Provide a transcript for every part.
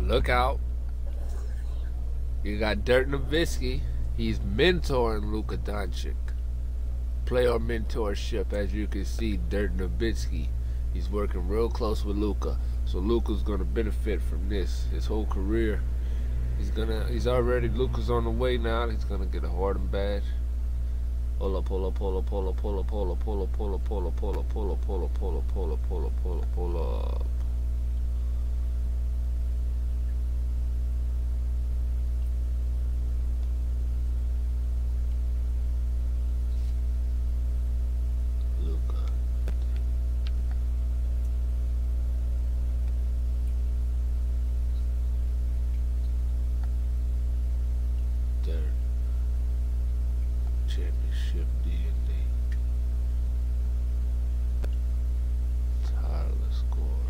Look out. You got Dirk Nowitzki. He's mentoring Luka Doncic. Player mentorship, as you can see, Dirk Nowitzki. He's working real close with Luka. So Luka's gonna benefit from this his whole career. Luka's on the way now. He's gonna get a Harden badge. Pull up. Championship DNA. Tireless score.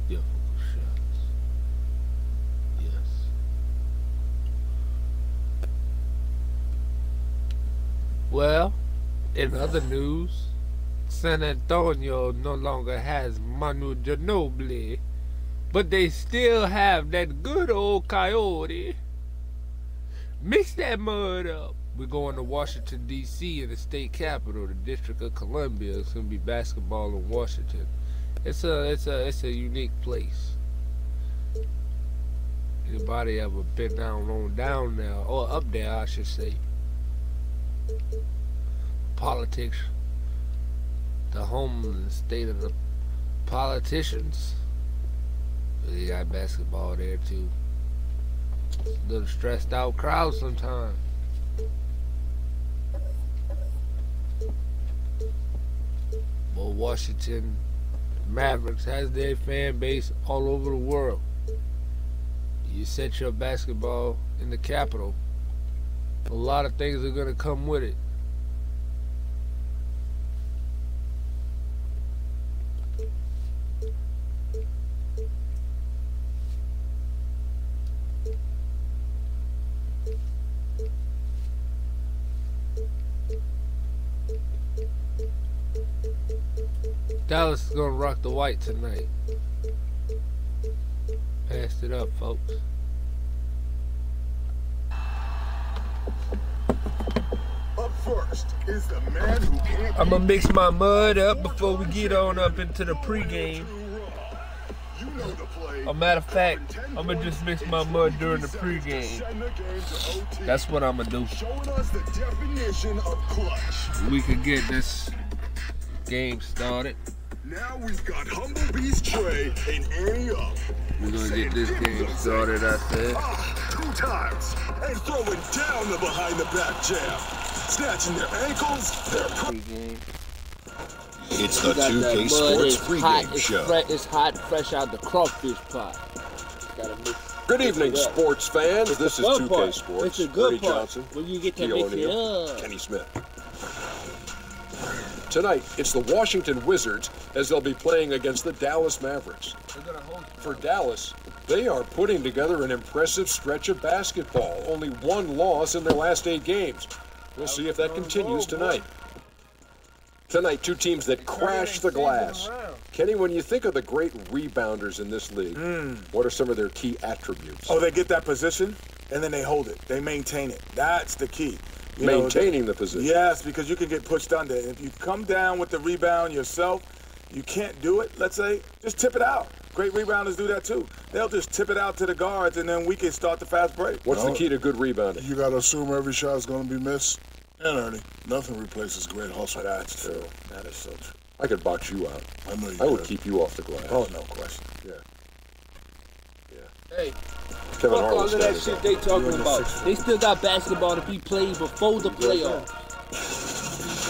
Difficult shots. Yes. Well, in other news, San Antonio no longer has Manu Ginobili. But they still have that good old Coyote. Mix that mud up. We're going to Washington, D.C. in the state capital, the District of Columbia. It's going to be basketball in Washington. It's a unique place. Anybody ever been down there, or up there, I should say. Politics. The home and state of the politicians. They got basketball there too. A little stressed out crowd sometimes. But Washington Mavericks has their fan base all over the world. You set your basketball in the capital, a lot of things are going to come with it. Dallas is going to rock the white tonight. Passed it up, folks. Up first is the man who can't. I'm going to mix my mud up before we get on up into the pregame. You know the play. A matter of fact, I'm going to just mix my mud during the pregame. That's what I'm going to do. Showing us the definition of clutch. We can get this game started. Now we've got Humblebee's Trey and Annie up. We're going to get this game started, I said. 2 times. And throwing down the behind the back jab. Snatching their ankles, their Pregame. It's the 2K Sports pregame show. It's hot, fresh out the crawfish pot. Good evening, sports fans. This is 2K Sports. It's the good Freddie part. Johnson, When you get to Theo mix it O'Neal, up. Kenny Smith. Tonight, it's the Washington Wizards as they'll be playing against the Dallas Mavericks. For Dallas, they are putting together an impressive stretch of basketball. Only 1 loss in their last 8 games. We'll see if that continues tonight. Tonight, 2 teams that crash the glass. Kenny, when you think of the great rebounders in this league, what are some of their key attributes? Oh, they get that position, and then they hold it. They maintain it. That's the key. Maintaining the position. Yes, because you can get pushed under. If you come down with the rebound yourself, you can't do it, let's say, just tip it out. Great rebounders do that too. They'll just tip it out to the guards, and then we can start the fast break. What's the key to good rebounding? You got to assume every shot is going to be missed. And Ernie, nothing replaces great hustle. That's true. That is so true. I could box you out. I know you I would could. keep you off the glass. Oh, no question. Hey, Kevin fuck all Harlan of that started shit that. they talking about. They still got basketball to be played before the playoffs.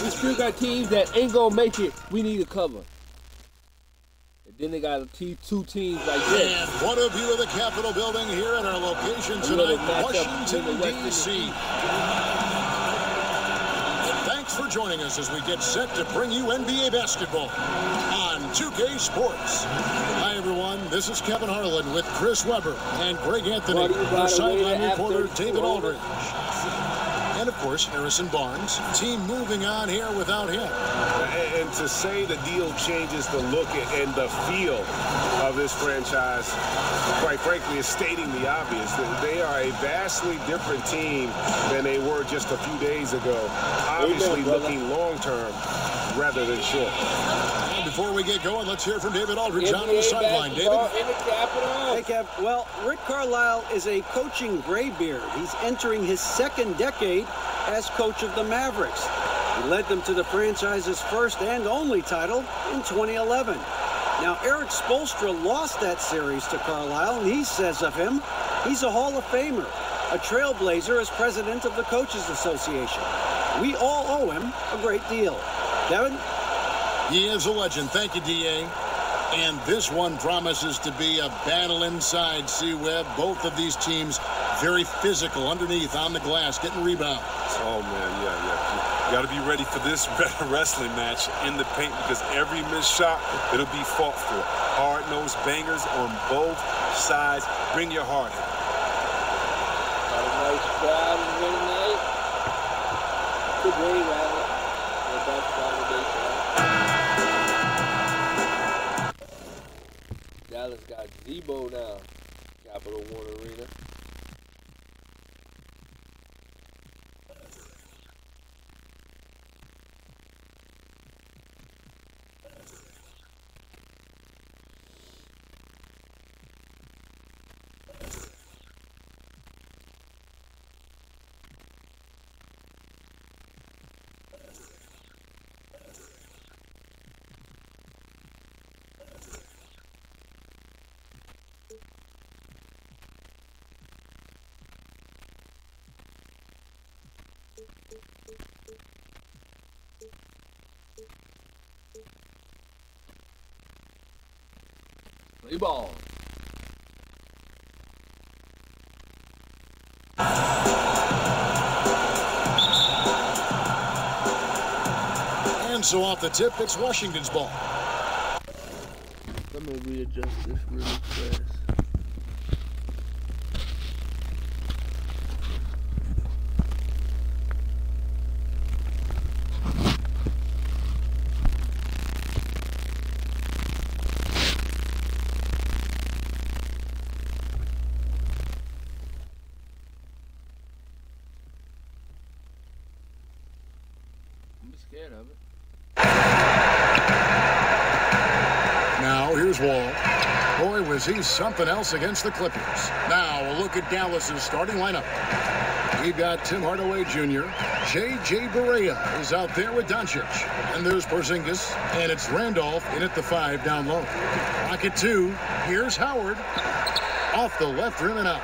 We still got teams that ain't gonna make it. We need to cover. And then they got 2 teams like this. And what a view of the Capitol building here in our location tonight, Washington, D.C. Thanks for joining us as we get set to bring you NBA basketball on 2K Sports. Hi, everyone. This is Kevin Harlan with Chris Webber and Greg Anthony, our sideline reporter David Aldridge. And, of course, Harrison Barnes. Team moving on here without him. And to say the deal changes the look and the feel of this franchise, quite frankly, is stating the obvious. They are a vastly different team than they were just a few days ago. Obviously looking long-term rather than short. And before we get going, let's hear from David Aldridge on the sideline. David? Hey, Kev. Well, Rick Carlisle is a coaching graybeard. He's entering his second decade as coach of the Mavericks. He led them to the franchise's first and only title in 2011. Now, Eric Spoelstra lost that series to Carlisle, and he says of him, he's a Hall of Famer, a trailblazer as president of the Coaches Association. We all owe him a great deal. Kevin? He is a legend. Thank you, D.A. And this one promises to be a battle inside, C-Web. Both of these teams very physical underneath on the glass, getting rebounds. Oh, man, yeah. You got to be ready for this wrestling match in the paint because every missed shot, it'll be fought for. Hard-nosed bangers on both sides. Bring your heart in. Got a nice crowd tonight. Good way, rather. Dallas got Debo now. Capital One Arena. Play ball. And so off the tip, it's Washington's ball. Let me readjust this really fast. Scared of it. Now, here's Wall. Boy, was he something else against the Clippers. Now, a look at Dallas's starting lineup. We've got Tim Hardaway Jr. J.J. Barea is out there with Doncic. And there's Porzingis. And it's Randolph in at the 5 down low. Rocket 2. Here's Howard. Off the left rim and out.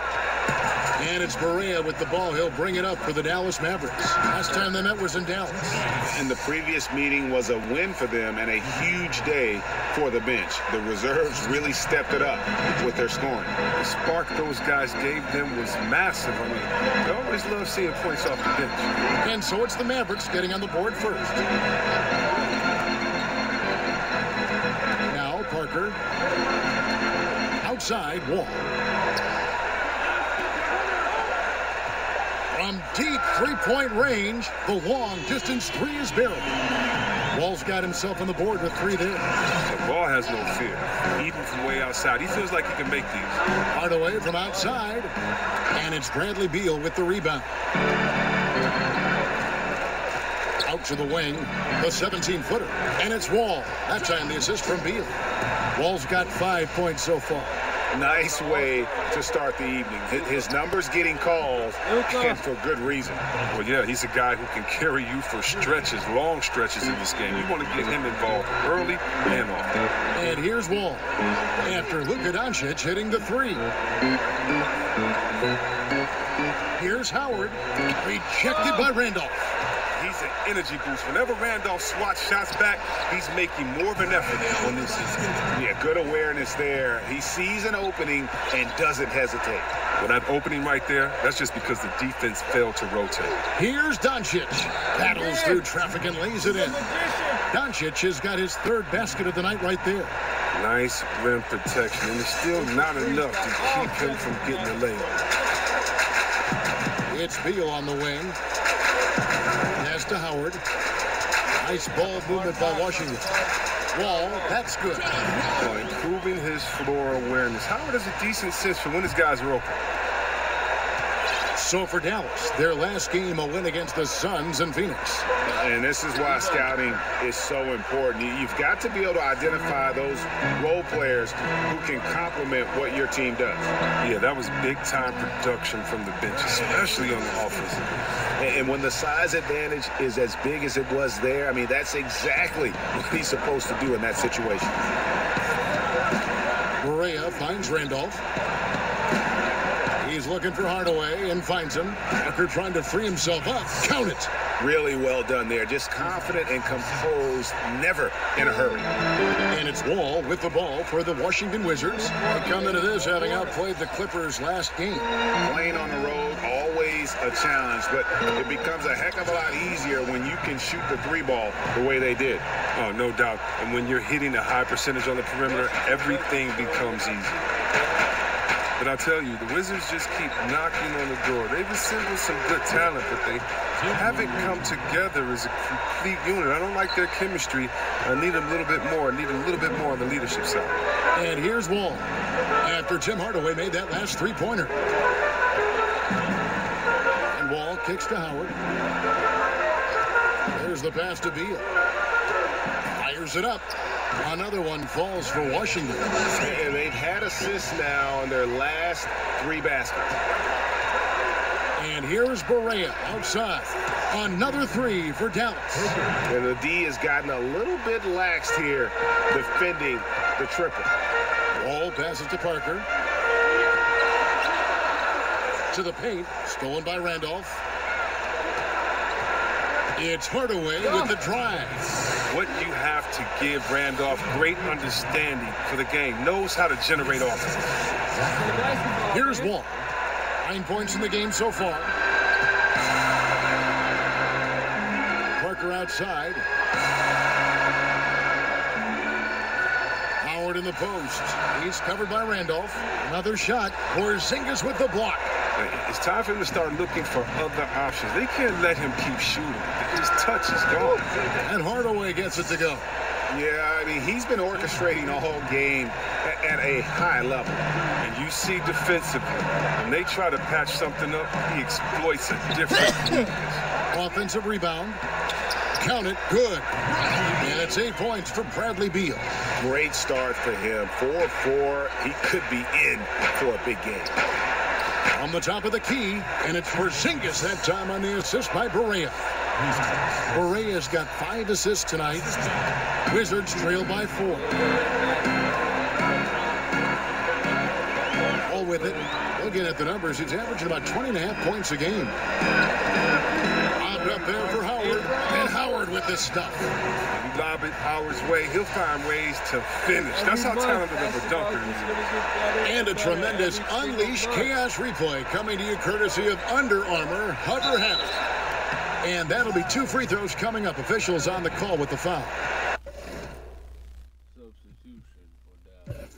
And it's Barea with the ball. He'll bring it up for the Dallas Mavericks. Last time they met was in Dallas. And the previous meeting was a win for them and a huge day for the bench. The reserves really stepped it up with their scoring. The spark those guys gave them was massive. I mean, they always love seeing points off the bench. And so it's the Mavericks getting on the board first. Now Parker. Outside, Wall. From deep three-point range, the long-distance 3 is buried. Wall's got himself on the board with 3 there. The ball has no fear, even from way outside. He feels like he can make these. Hardaway from outside, and it's Bradley Beal with the rebound. Out to the wing, the 17-footer, and it's Wall. That time the assist from Beal. Wall's got 5 points so far. Nice way to start the evening. His numbers getting called, and for good reason. Well, yeah, he's a guy who can carry you for stretches, long stretches in this game. You want to get him involved early and often. And here's Wall after Luka Doncic hitting the 3. Here's Howard, rejected by Randolph. He's an energy boost. Whenever Randolph swats shots back, he's making more of an effort on this season. Yeah, good awareness there. He sees an opening and doesn't hesitate. Well, that opening right there, that's just because the defense failed to rotate. Here's Doncic. Battles through traffic and lays it in. Doncic has got his 3rd basket of the night right there. Nice rim protection, and it's still not enough to keep him from getting the layup. It's Beal on the wing. Pass to Howard. Nice ball movement by Washington. Wall, that's good. Improving his floor awareness. Howard has a decent sense for when his guys are open. So for Dallas, their last game, a win against the Suns in Phoenix. And this is why scouting is so important. You've got to be able to identify those role players who can complement what your team does. Yeah, that was big-time production from the bench, especially on the offensive. And when the size advantage is as big as it was there, I mean, that's exactly what he's supposed to do in that situation. Barea finds Randolph. He's looking for Hardaway and finds him. Tucker trying to free himself up. Count it. Really well done there. Just confident and composed, never in a hurry. And it's Wall with the ball for the Washington Wizards. They come into this having outplayed the Clippers last game. Playing on the road, always a challenge, but it becomes a heck of a lot easier when you can shoot the three ball the way they did. Oh, no doubt. And when you're hitting a high percentage on the perimeter, everything becomes easy. But I'll tell you, the Wizards just keep knocking on the door. They've assembled some good talent, but they haven't come together as a complete unit. I don't like their chemistry. I need a little bit more. I need a little bit more on the leadership side. And here's Wall after Tim Hardaway made that last three-pointer. And Wall kicks to Howard. There's the pass to Beal. Fires it up. Another one falls for Washington. And they've had assists now on their last three baskets. And here's Barea outside. Another three for Dallas. And the D has gotten a little bit laxed here defending the triple. Wall passes to Parker. To the paint. Stolen by Randolph. It's Hardaway with the drive. What you have to give Randolph, great understanding for the game. Knows how to generate offense. Here's Wall. 9 points in the game so far. Parker outside. Howard in the post. He's covered by Randolph. Another shot. Porzingis with the block. It's time for him to start looking for other options. They can't let him keep shooting. His touch is gone. And Hardaway gets it to go. Yeah, I mean, he's been orchestrating all game at a high level. And you see defensively, when they try to patch something up, he exploits a different weakness. Offensive rebound. Count it. Good. And it's 8 points for Bradley Beal. Great start for him. 4-4. He could be in for a big game. On the top of the key, and it's Porzingis that time on the assist by Barea. Barea's got 5 assists tonight. Wizards trail by 4. All with it. Looking at the numbers, he's averaging about 20.5 points a game. Lobbed up there for Howard, and Howard with this stuff. You lob it Howard's way, he'll find ways to finish. That's how talented of a dunker he is. And a tremendous Unleash Chaos replay coming to you courtesy of Under Armour Hover Habit. And that'll be 2 free throws coming up. Officials on the call with the foul. Substitution for Dallas.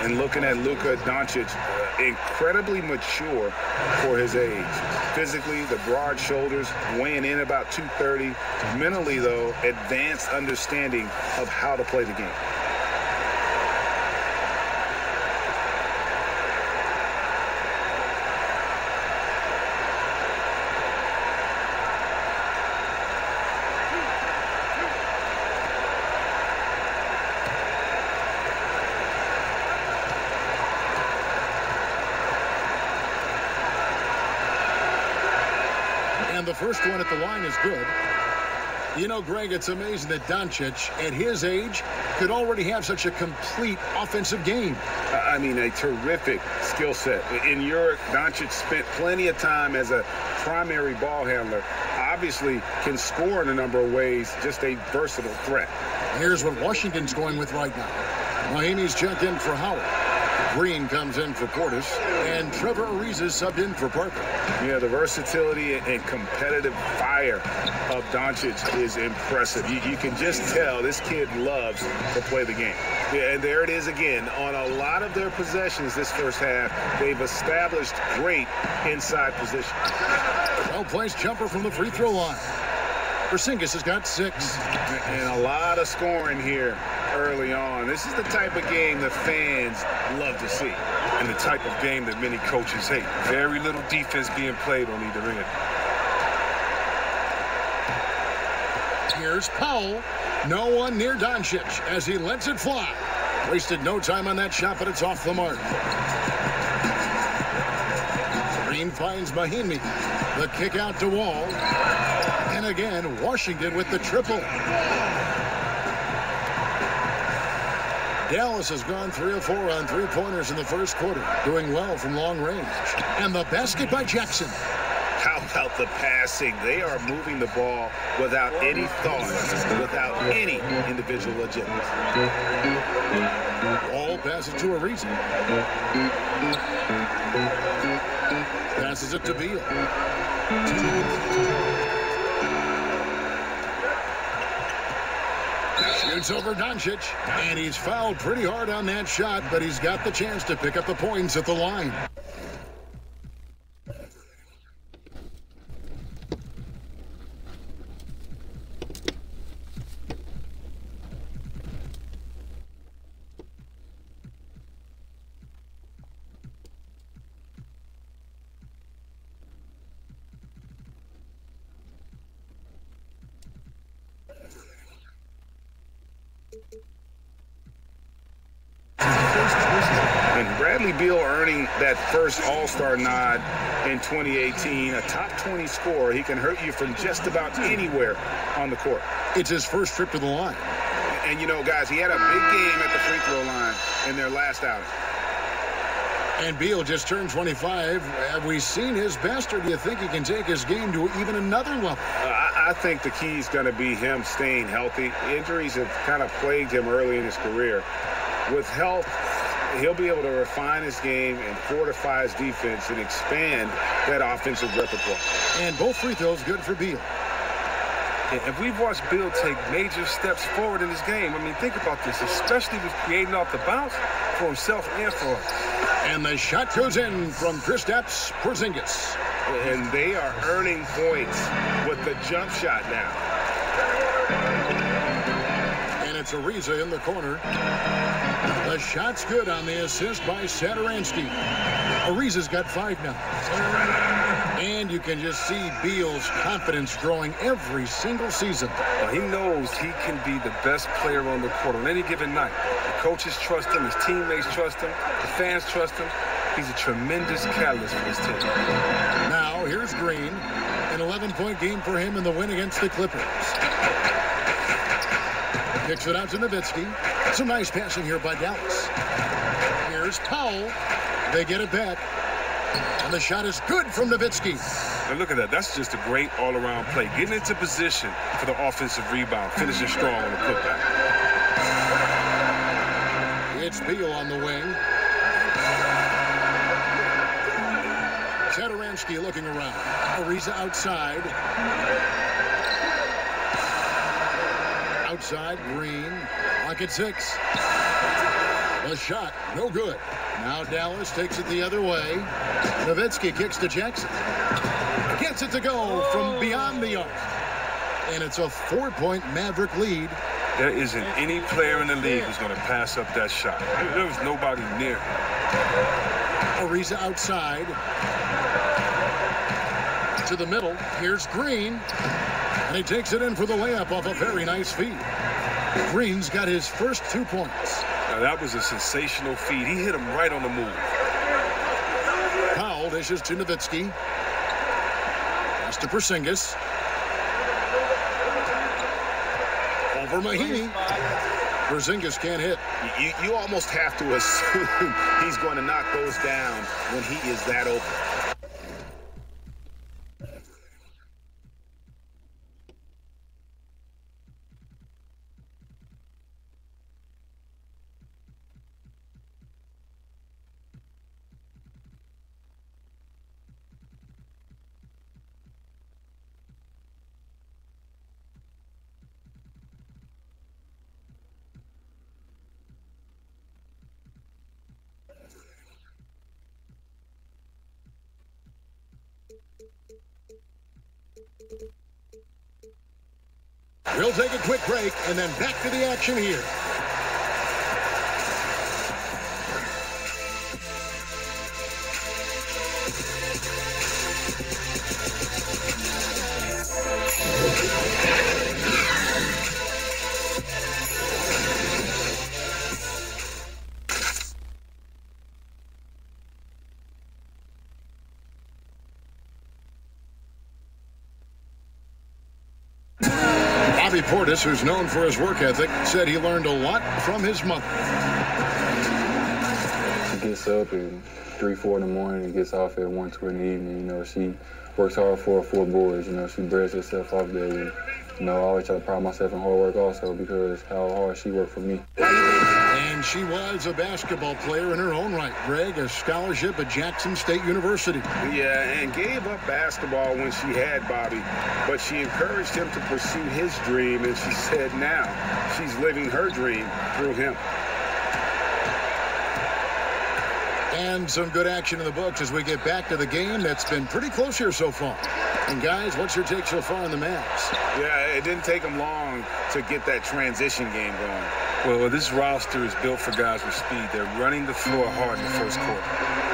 And looking at Luka Doncic, incredibly mature for his age. Physically, the broad shoulders, weighing in about 230. Mentally, though, advanced understanding of how to play the game. And the first one at the line is good. You know, Greg, it's amazing that Doncic, at his age, could already have such a complete offensive game. I mean, a terrific skill set. In Europe, Doncic spent plenty of time as a primary ball handler. Obviously can score in a number of ways, just a versatile threat. Here's what Washington's going with right now. Mahinmi's checked in for Howard. Green comes in for Portis, and Trevor Ariza is subbed in for Parker. Yeah, the versatility and competitive fire of Doncic is impressive. You can just tell this kid loves to play the game. Yeah, and there it is again. On a lot of their possessions this first half, they've established great inside position. Well-placed jumper from the free throw line. Porzingis has got 6. And a lot of scoring here early on. This is the type of game the fans love to see. And the type of game that many coaches hate. Very little defense being played on either end. Here's Powell. No one near Doncic as he lets it fly. Wasted no time on that shot, but it's off the mark. Green finds Mahinmi. The kick out to Wall. And again, Washington with the triple. Dallas has gone 3 of 4 on three-pointers in the first quarter, doing well from long range. And the basket by Jackson. How about the passing? They are moving the ball without any thought, without any individual agenda. Wall passes to Ariza. Passes it to Beal. Shoots over Doncic, and he's fouled pretty hard on that shot, but he's got the chance to pick up the points at the line. And Bradley Beal earning that first All-Star nod in 2018, a top 20 scorer. He can hurt you from just about anywhere on the court. It's his first trip to the line. And, you know, guys, he had a big game at the free throw line in their last outing. And Beal just turned 25. Have we seen his best, or do you think he can take his game to even another level? I think the key is going to be him staying healthy. Injuries have kind of plagued him early in his career. With health, he'll be able to refine his game and fortify his defense and expand that offensive repertoire. And both free throws good for Beal. And we've watched Beal take major steps forward in his game. I mean, think about this, especially with creating off the bounce for himself and for us. And the shot goes in from Kristaps Porzingis. And they are earning points with the jump shot now. And it's Ariza in the corner. The shot's good on the assist by Satoransky. Ariza's got 5 now. And you can just see Beal's confidence growing every single season. Well, he knows he can be the best player on the court on any given night. The coaches trust him, his teammates trust him, the fans trust him. He's a tremendous catalyst for his team. Now, here's Green. An 11-point game for him in the win against the Clippers. Kicks it out to Nowitzki. Some nice passing here by Dallas. Here's Powell. They get it back. And the shot is good from Nowitzki. Now look at that. That's just a great all-around play. Getting into position for the offensive rebound. Finishing strong on the putback. It's Beal on the wing. Satoransky looking around. Ariza outside. Outside, Green. Clock at 6. The shot, no good. Now Dallas takes it the other way. Nowitzki kicks to Jackson. Gets it to go from beyond the arc. And it's a 4-point Maverick lead. There isn't any player in the league who's going to pass up that shot. There was nobody near him. Ariza outside. To the middle. Here's Green. And he takes it in for the layup off a very nice feed. Green's got his first 2 points. Now that was a sensational feed. He hit him right on the move. Powell dishes to Nowitzki. Pass to Porzingis. Over Mahinmi. Porzingis can't hit. You almost have to assume he's going to knock those down when he is that open. We'll take a quick break and then back to the action here. Bobby Portis, who's known for his work ethic, said he learned a lot from his mother. She gets up at 3, 4 in the morning and gets off at 1, 2 in the evening. You know, she works hard for her 4 boys. You know, she bears herself off daily. You know, I always try to pride myself in hard work also because how hard she worked for me. And she was a basketball player in her own right. Greg, a scholarship at Jackson State University. Yeah, and gave up basketball when she had Bobby, but she encouraged him to pursue his dream, and she said now she's living her dream through him. And some good action in the books as we get back to the game that's been pretty close here so far. And guys, what's your take so far on the Mavs? Yeah, it didn't take them long to get that transition game going. Well, this roster is built for guys with speed. They're running the floor hard in the first quarter.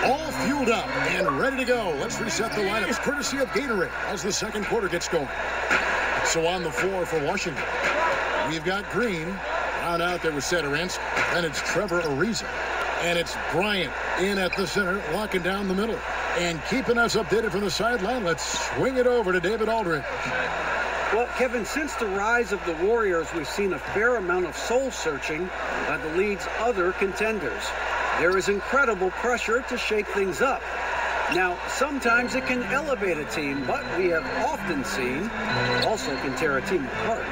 All fueled up and ready to go. Let's reset the lineups courtesy of Gatorade as the second quarter gets going. So on the floor for Washington, we've got Green. Down out there with Satoransky. Then it's Trevor Ariza. And it's Bryant in at the center, locking down the middle. And keeping us updated from the sideline, let's swing it over to David Aldridge. Well, Kevin, since the rise of the Warriors, we've seen a fair amount of soul-searching by the league's other contenders. There is incredible pressure to shake things up. Now, sometimes it can elevate a team, but we have often seen also can tear a team apart.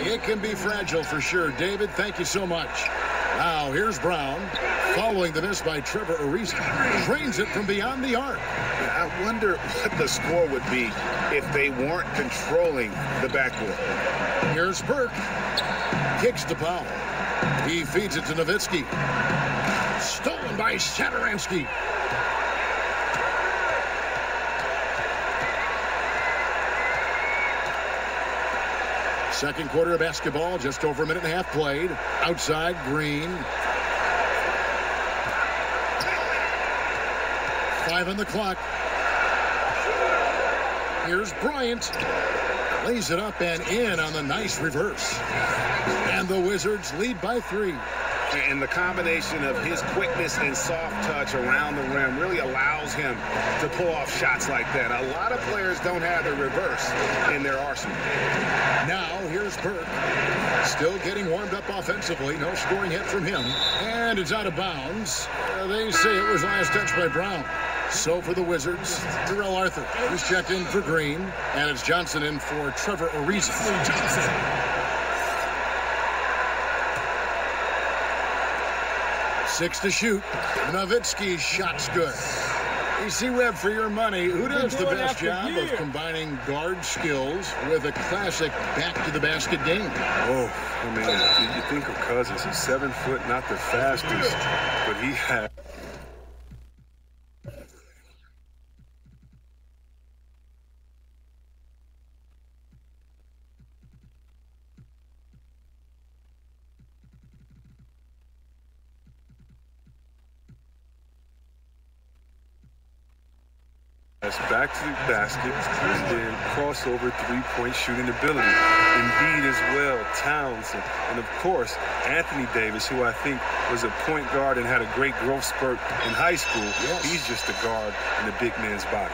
It can be fragile for sure. David, thank you so much. Now, here's Brown, following the miss by Trevor Ariza. Drains it from beyond the arc. I wonder what the score would be if they weren't controlling the backcourt. Here's Burke. Kicks to Powell. He feeds it to Nowitzki. Stolen by Satoransky. Second quarter of basketball, just over a minute and a half played. Outside, Green. 5 on the clock. Here's Bryant. Lays it up and in on the nice reverse. And the Wizards lead by 3. And the combination of his quickness and soft touch around the rim really allows him to pull off shots like that. A lot of players don't have the reverse in their arsenal. Now, here's Burke. Still getting warmed up offensively. No scoring hit from him. And it's out of bounds. They say it was last touch by Brown. So for the Wizards, Terrell Arthur is checked in for Green. And it's Johnson in for Trevor Ariza. Johnson. 6 to shoot. Nowitzki's shot's good. AC Webb, for your money, who does the best job of combining guard skills with a classic back-to-the-basket game? Oh, I mean, you think of Cousins. He's 7 foot, not the fastest, but he had... back to the basket, and then crossover three-point shooting ability. Embiid as well, Townsend, and of course, Anthony Davis, who I think was a point guard and had a great growth spurt in high school. Yes. He's just a guard in the big man's body.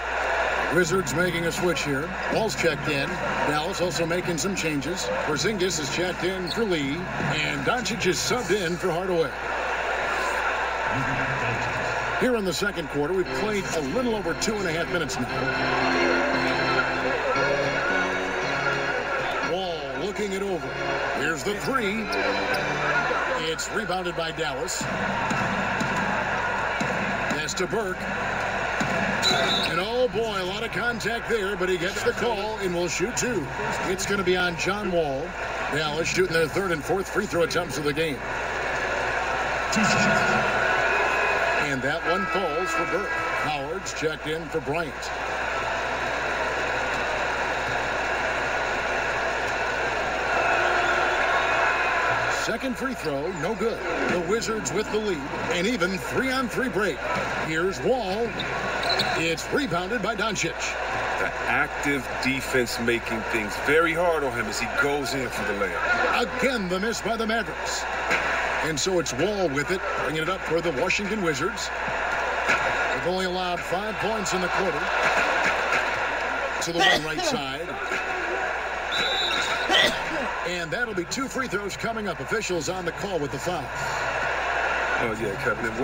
Wizards making a switch here. Ball's checked in. Dallas also making some changes. Porzingis is checked in for Lee, and Doncic is subbed in for Hardaway. Here in the second quarter, we've played a little over 2.5 minutes now. Wall looking it over. Here's the 3. It's rebounded by Dallas. Pass to Burke. And oh boy, a lot of contact there, but he gets the call and will shoot 2. It's going to be on John Wall. Dallas shooting their 3rd and 4th free throw attempts of the game. And that one falls for Burke. Howard's checked in for Bryant. second free throw, no good. The Wizards with the lead, and even 3-on-3 break. Here's Wall. It's rebounded by Doncic. The active defense making things very hard on him as he goes in for the layup. Again, the miss by the Mavericks. And so it's Wall with it, bringing it up for the Washington Wizards. They've only allowed 5 points in the quarter. To the one right side. And that'll be 2 free throws coming up. Officials on the call with the foul. Oh, yeah, Kevin. And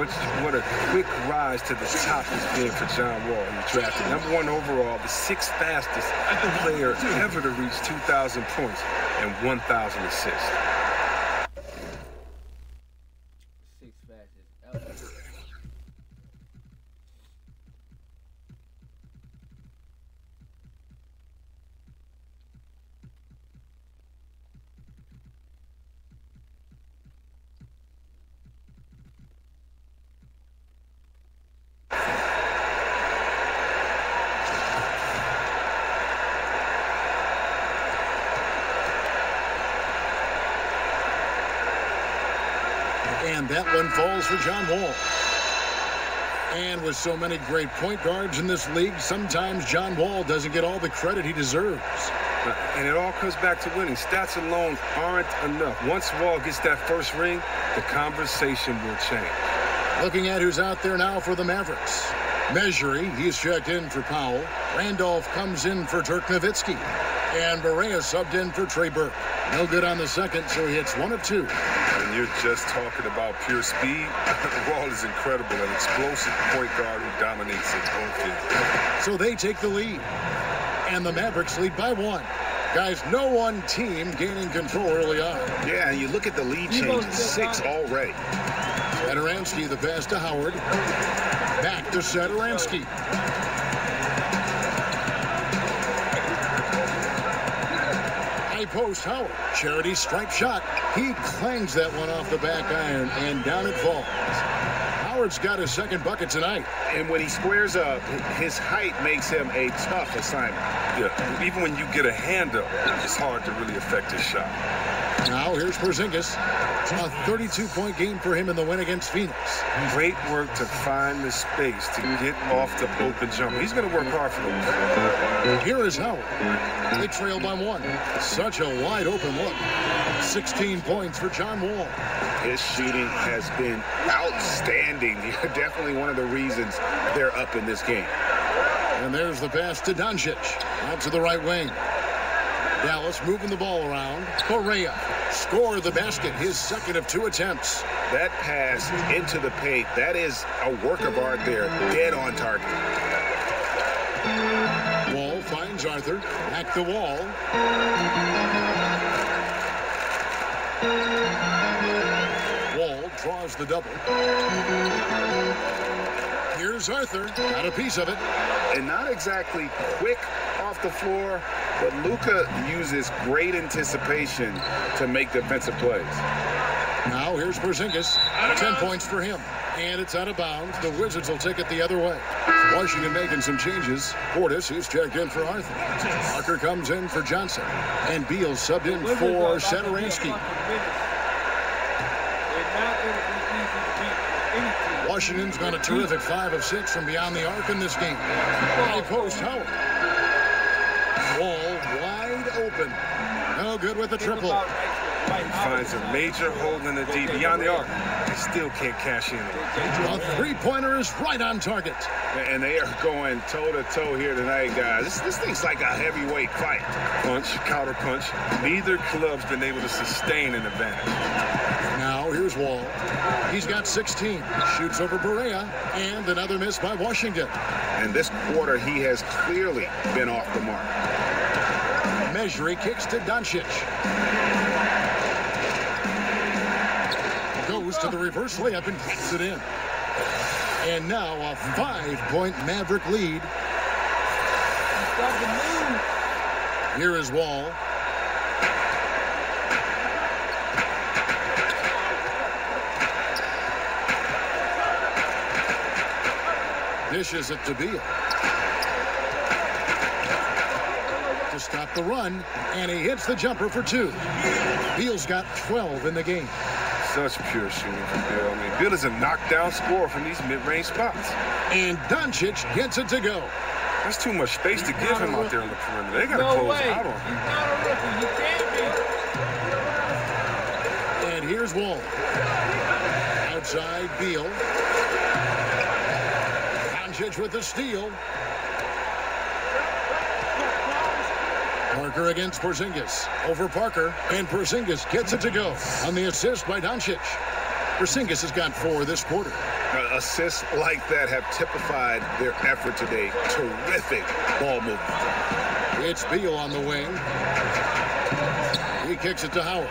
what a quick rise to the top has been for John Wall. He drafted #1 overall, the 6th fastest player ever to reach 2,000 points and 1,000 assists. 6 fastest ever. And that one falls for John Wall. And with so many great point guards in this league, sometimes John Wall doesn't get all the credit he deserves. And it all comes back to winning. Stats alone aren't enough. Once Wall gets that first ring, the conversation will change. Looking at who's out there now for the Mavericks. Measuring, he's checked in for Powell. Randolph comes in for Dirk Nowitzki. And Barea subbed in for Trey Burke. No good on the second, so he hits 1 of 2. And you're just talking about pure speed. Wall is incredible, an explosive point guard who dominates his own field. So they take the lead. And the Mavericks lead by 1. Guys, no one team gaining control early on. Yeah, and you look at the lead change, 6 already. Satoransky, the pass to Howard. Back to Satoransky. High post, Howard. Charity stripe shot. He clangs that one off the back iron, and down it falls. Howard's got his second bucket tonight. And when he squares up, his height makes him a tough assignment. Yeah, even when you get a hand up, it's hard to really affect his shot. Now here's Porzingis. A 32-point game for him in the win against Phoenix. Great work to find the space to get off the open jumper. He's going to work hard for those. Here is Howard. They trail by 1. Such a wide open look. 16 points for John Wall. His shooting has been outstanding. Definitely one of the reasons they're up in this game. And there's the pass to Doncic. Out to the right wing. Dallas moving the ball around. Correa scored the basket, his second of 2 attempts. That pass into the paint, that is a work of art there, dead on target. Wall finds Arthur, back the Wall. Wall draws the double. Here's Arthur, got a piece of it. And not exactly quick off the floor, but Luka uses great anticipation to make defensive plays. Now here's Porzingis, 10 points for him. And it's out of bounds. The Wizards will take it the other way. Washington making some changes. Portis, he's checked in for Arthur. Tucker comes in for Johnson. And Beal subbed in for Satoransky. Washington's got a terrific 5 of 6 from beyond the arc in this game. High post, Howard. Wall wide open. No good with the triple. He finds a major hole in the D beyond the arc. They still can't cash in. A three-pointer is right on target. And they are going toe-to-toe here tonight, guys. This thing's like a heavyweight fight. Punch, counter punch. Neither club's been able to sustain an advantage. Now here's Wall. He's got 16. Shoots over Barea. And another miss by Washington. And this quarter, he has clearly been off the mark. Measuring kicks to Doncic. Goes to the reverse layup and puts it in. And now a 5-point Maverick lead. Here is Wall. Dishes it to Beal. To stop the run, and he hits the jumper for 2. Beal's got 12 in the game. Such pure shooting from Beal. I mean, Beal is a knockdown scorer from these mid-range spots. And Doncic gets it to go. That's too much space to give him out there on the perimeter. They got to close out on him. He's not a rookie. He can't be. And here's Wall. Outside, Beal. Doncic with the steal. Parker against Porzingis. Over Parker, and Porzingis gets it to go on the assist by Doncic. Porzingis has got 4 this quarter. Assists like that have typified their effort today. Terrific ball movement. It's Beal on the wing. He kicks it to Howard.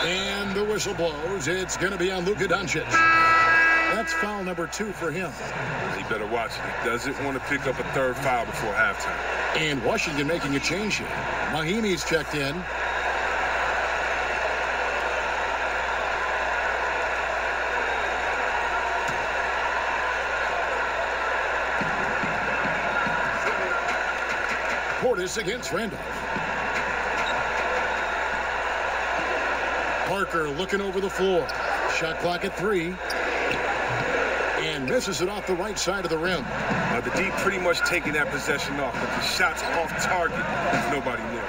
And the whistle blows. It's going to be on Luka Doncic. That's foul number 2 for him. He better watch it. He doesn't want to pick up a third foul before halftime. And Washington making a change here. Mahinmi's checked in. Portis against Randolph. Parker looking over the floor. Shot clock at 3. And misses it off the right side of the rim. The D pretty much taking that possession off, but the shot's off target. Nobody knew.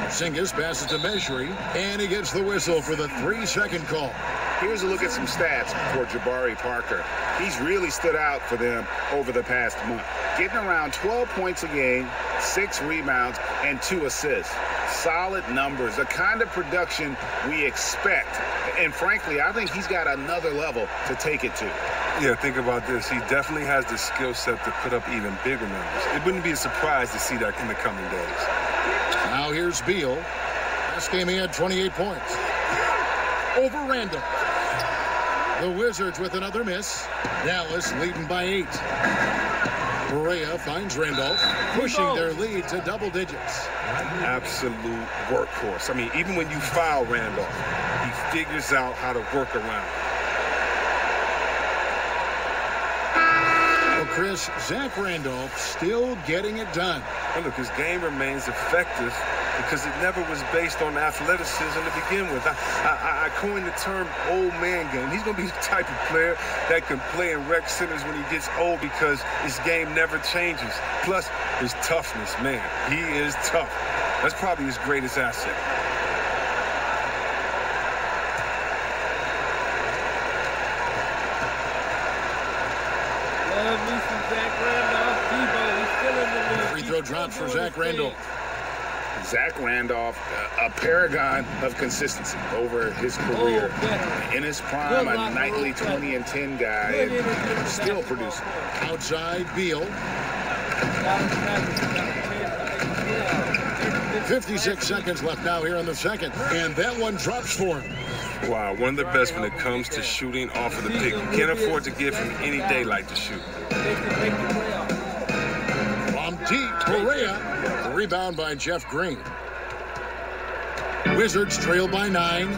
Porzingis passes to Mejri, and he gets the whistle for the 3-second call. Here's a look at some stats for Jabari Parker. He's really stood out for them over the past month. Getting around 12 points a game, 6 rebounds, and 2 assists. Solid numbers, the kind of production we expect. And frankly, I think he's got another level to take it to. Yeah, think about this. He definitely has the skill set to put up even bigger numbers. It wouldn't be a surprise to see that in the coming days. Now here's Beal. Last game he had 28 points. Over Randall. The Wizards with another miss. Dallas leading by 8. Correa finds Randolph, pushing their lead to double digits. Absolute workhorse. I mean, even when you foul Randolph, he figures out how to work around. Well, Chris, Zach Randolph still getting it done. And look, his game remains effective because it never was based on athleticism to begin with. I coined the term old man game. He's going to be the type of player that can play in rec centers when he gets old because his game never changes. Plus, his toughness, man. He is tough. That's probably his greatest asset. Love me some Zach Randolph. Debo, he's still in the league. Free throw drops for Zach Randolph. Zach Randolph, a paragon of consistency over his career. In his prime, a nightly 20 and 10 guy, and still producing. Outside, Beal. 56 seconds left now here in the second, and that one drops for him. Wow, one of the best when it comes to shooting off of the pick. You can't afford to give him any daylight to shoot. From deep, Correa. Rebound by Jeff Green. Wizards trail by 9.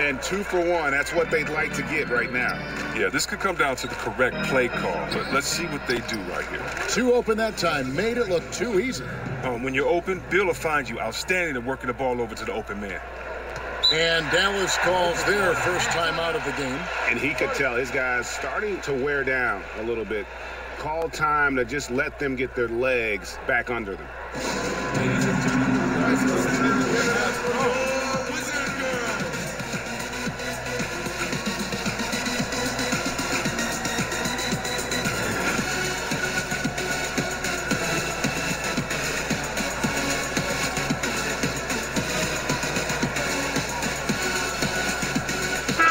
And 2 for 1. That's what they'd like to get right now. Yeah, this could come down to the correct play call, but let's see what they do right here. 2 open that time. Made it look too easy. When you're open, Bill will find you outstanding at working the ball over to the open man. And Dallas calls their first time out of the game. And he could tell his guys starting to wear down a little bit. Call time to just let them get their legs back under them.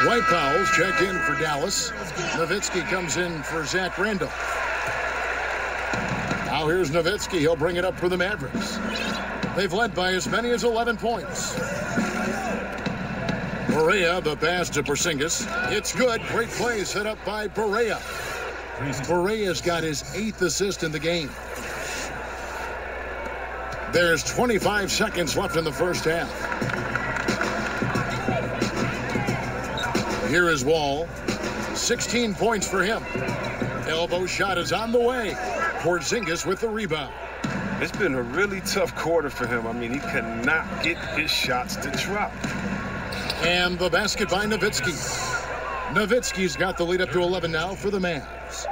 Dwight Powell's checked in for Dallas. Nowitzki comes in for Zach Randolph. Now here's Nowitzki. He'll bring it up for the Mavericks. They've led by as many as 11 points. Correa, the pass to Porzingis. It's good. Great play set up by Correa. Correa's got his 8th assist in the game. There's 25 seconds left in the first half. Here is Wall. 16 points for him. Elbow shot is on the way. Porzingis with the rebound. It's been a really tough quarter for him. I mean, he cannot get his shots to drop. And the basket by Nowitzki. Nowitzki's got the lead up to 11 now for the Mavs.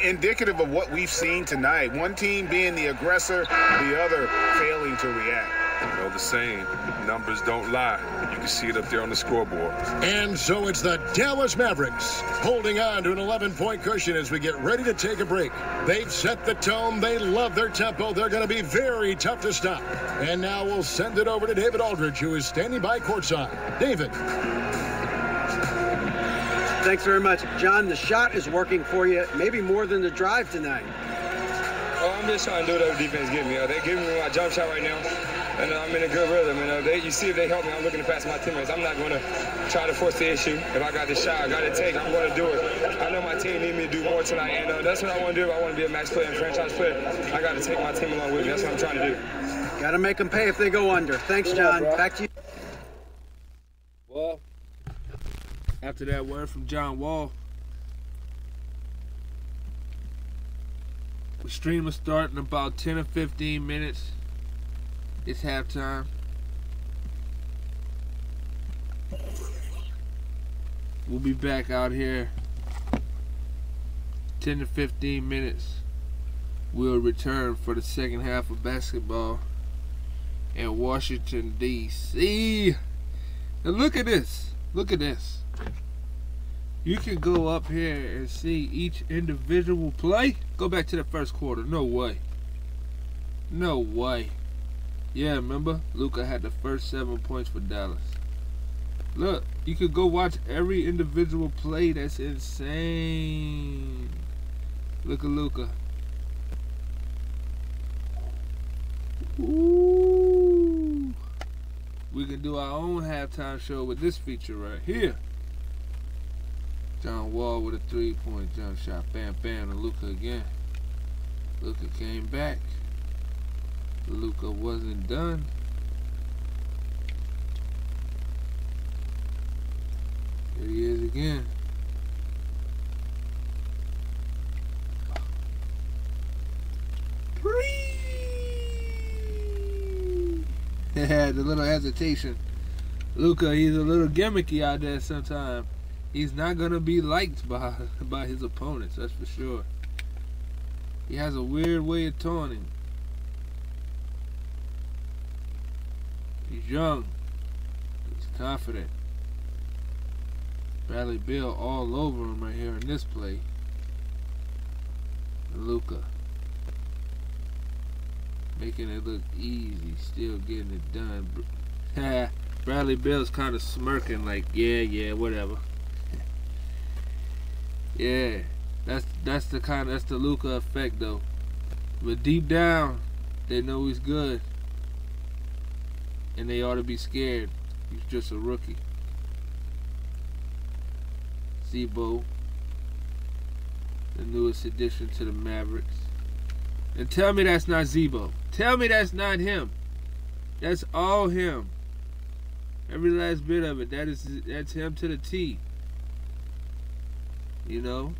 Indicative of what we've seen tonight. One team being the aggressor, the other failing to react. You know the saying, numbers don't lie. You can see it up there on the scoreboard. And so it's the Dallas Mavericks holding on to an 11-point cushion as we get ready to take a break. They've set the tone. They love their tempo. They're going to be very tough to stop. And now we'll send it over to David Aldridge, who is standing by courtside. David. Thanks very much. John, the shot is working for you, maybe more than the drive tonight. Oh, I'm just trying to do whatever defense give me. They're giving me my jump shot right now, and I'm in a good rhythm. You see if they help me, I'm looking to pass my teammates. I'm not going to try to force the issue. If I got the shot, I got to take, I'm going to do it. I know my team need me to do more tonight, and that's what I want to do. If I want to be a max player and franchise player, I got to take my team along with me. That's what I'm trying to do. Got to make them pay if they go under. Thanks, John. Back to you. Well, after that word from John Wall, the stream will start in about 10 or 15 minutes. It's halftime. We'll be back out here 10 to 15 minutes. We'll return for the second half of basketball in Washington, D.C. Now look at this. Look at this. You can go up here and see each individual play. Go back to the first quarter. No way. No way. Yeah, remember? Luka had the first 7 points for Dallas. Look, you could go watch every individual play. That's insane. Look at Luka. Ooh. We can do our own halftime show with this feature right here. John Wall with a 3-point jump shot. Bam, bam, and Luka again. Luka came back. Luka wasn't done. Here he is again. The little hesitation. Luka, he's a little gimmicky out there sometimes. He's not going to be liked by his opponents, that's for sure. He has a weird way of taunting. He's young. He's confident. Bradley Beal all over him right here in this play. Luka making it look easy, still getting it done. Bradley Beal's kind of smirking like, yeah, whatever. Yeah, that's the Luka effect though. But deep down, they know he's good, and they ought to be scared. He's just a rookie. Z-Bo, the newest addition to the Mavericks. And tell me that's not Z-Bo. Tell me that's not him. That's all him. Every last bit of it. That's him to the T. You know?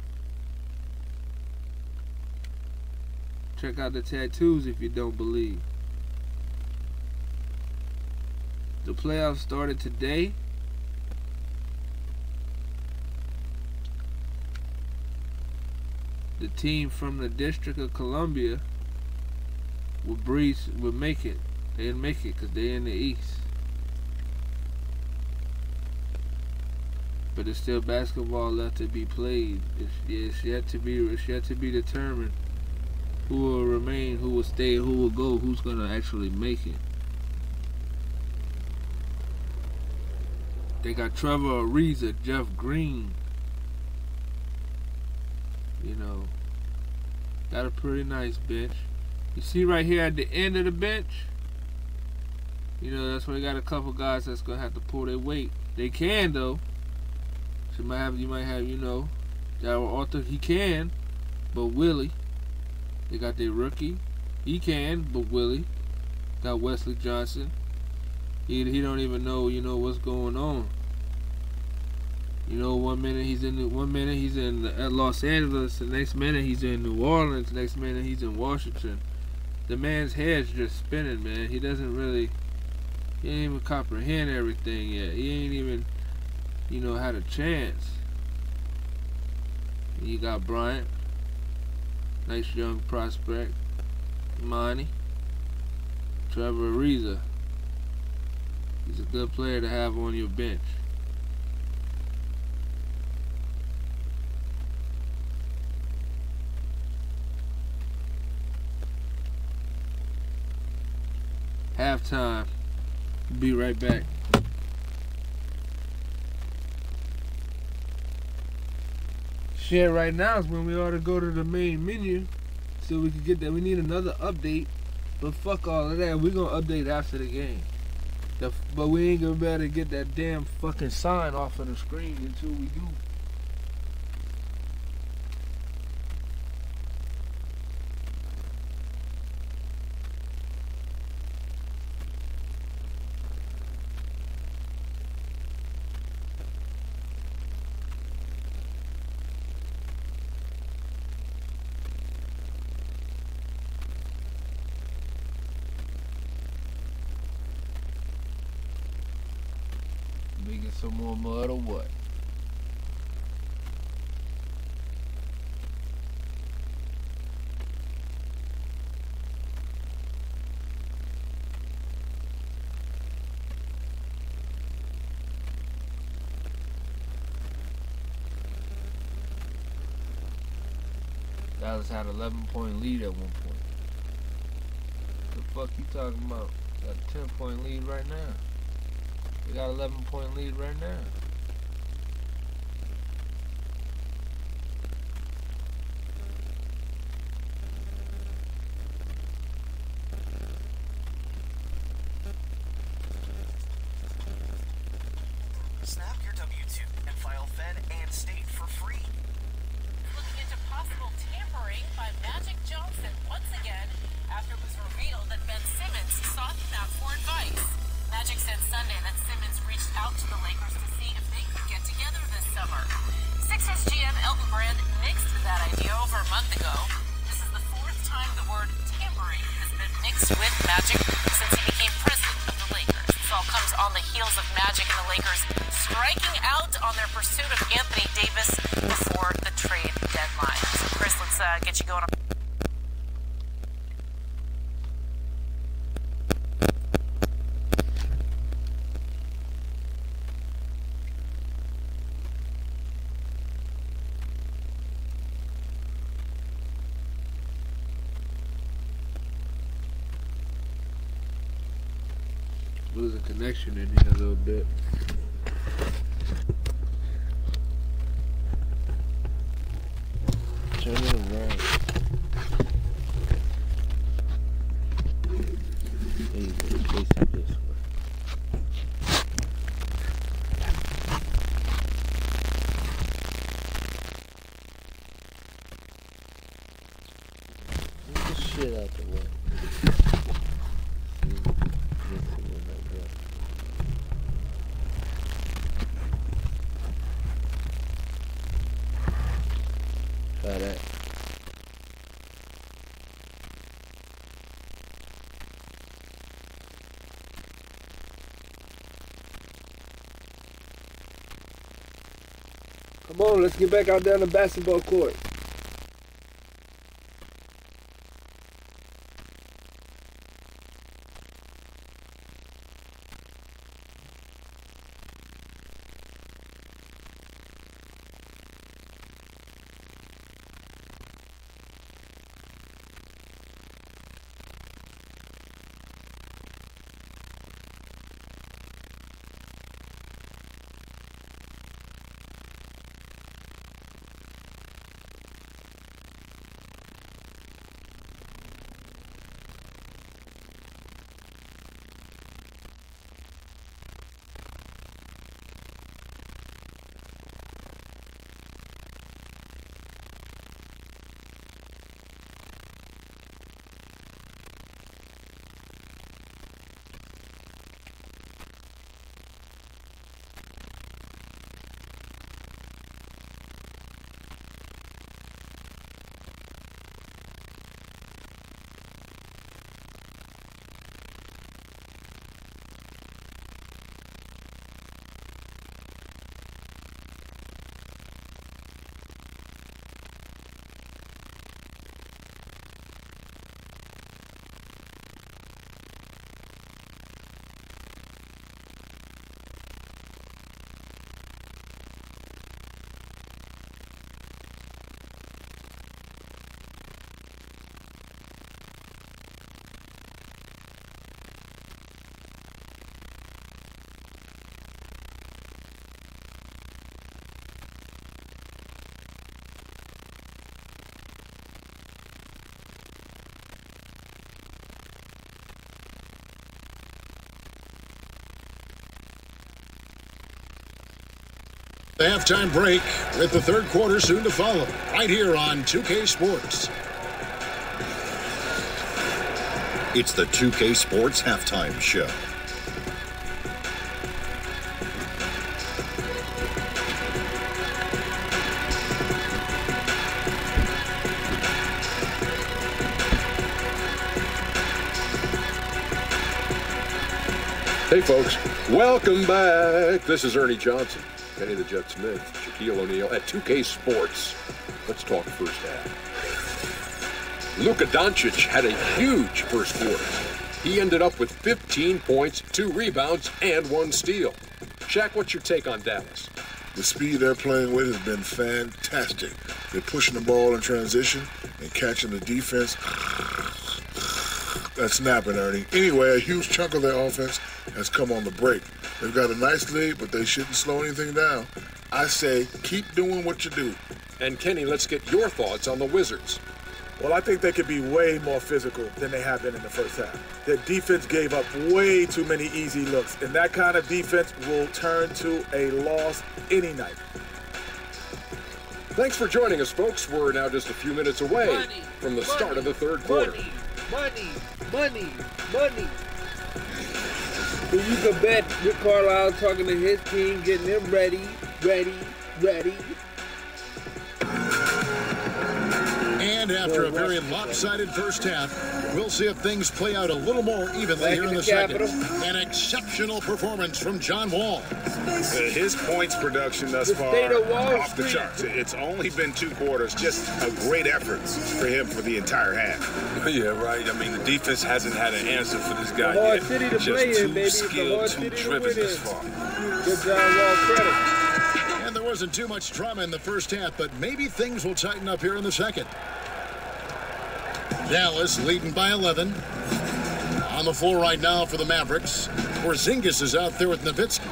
Check out the tattoos if you don't believe. The playoffs started today. The team from the District of Columbia would make it. They didn't make it because they're in the East. But there's still basketball left to be played. It's yet to be determined who will remain, who will stay, who will go, who's gonna actually make it. They got Trevor Ariza, Jeff Green. You know, got a pretty nice bench. You see right here at the end of the bench, you know, that's where they got a couple guys that's gonna have to pull their weight. They can though. So you might have, you know, Darryl Arthur, he can, but Willie. They got their rookie, he can, but Willie. Got Wesley Johnson. He don't even know, you know, what's going on. You know, one minute he's in Los Angeles, the next minute he's in New Orleans, the next minute he's in Washington. the man's head's just spinning, man. He doesn't really, he ain't even comprehend everything yet. He ain't even, you know, had a chance. You got Bryant, nice young prospect, Monty, Trevor Ariza. He's a good player to have on your bench. Halftime. Be right back. Shit, right now is when we ought to go to the main menu so we can get that. We need another update, but fuck all of that. We're gonna update after the game. But we ain't gonna be able to get that damn fucking sign off of the screen until we do. We get some more mud or what? Dallas had an 11-point lead at one point. The fuck you talking about? Got a 10-point lead right now. We got an 11-point lead right now. Snap your W-2 and file Fed and state for free. Looking into possible tampering by Magic Johnson once again after it was revealed that Ben Simmons sought him out for advice. Magic said Sunday that Simmons reached out to the Lakers to see if they could get together this summer. Sixers GM Elton Brand nixed that idea over a month ago. This is the fourth time the word tampering has been mixed with Magic since he became president of the Lakers. This all comes on the heels of Magic and the Lakers striking out on their pursuit of Anthony Davis before the trade deadline. So Chris, let's get you going on. Losing connection in here a little bit. Turn it around. There you go, face it this way. Get the shit out the way. Try that. Come on, let's get back out there on the basketball court. The halftime break with the third quarter soon to follow, right here on 2K Sports. It's the 2K Sports Halftime Show. Hey folks, welcome back. This is Ernie Johnson, Kenny the Jet Smith, Shaquille O'Neal at 2K Sports. Let's talk first half. Luka Doncic had a huge first quarter. He ended up with 15 points, 2 rebounds, and 1 steal. Shaq, what's your take on Dallas? The speed they're playing with has been fantastic. They're pushing the ball in transition and catching the defense. That's snapping, Ernie. Anyway, a huge chunk of their offense has come on the break. They've got a nice lead, but they shouldn't slow anything down. I say keep doing what you do. And Kenny, let's get your thoughts on the Wizards. Well, I think they could be way more physical than they have been in the first half. Their defense gave up way too many easy looks, and that kind of defense will turn to a loss any night. Thanks for joining us, folks. We're now just a few minutes away from the start of the third quarter. Money. So you can bet Rick Carlisle talking to his team, getting them ready. And after a very lopsided first half, we'll see if things play out a little more evenly here in the second. An exceptional performance from John Wall. His points production thus far off the charts. It's only been 2 quarters, just a great effort for him for the entire half. Yeah, right. I mean, the defense hasn't had an answer for this guy hard yet. city to Just play in, too baby. skilled, It's a too hard city to driven win this in. far. Good John Wall credit. And there wasn't too much drama in the first half, but maybe things will tighten up here in the second. Dallas leading by 11. On the floor right now for the Mavericks. Porzingis is out there with Nowitzki.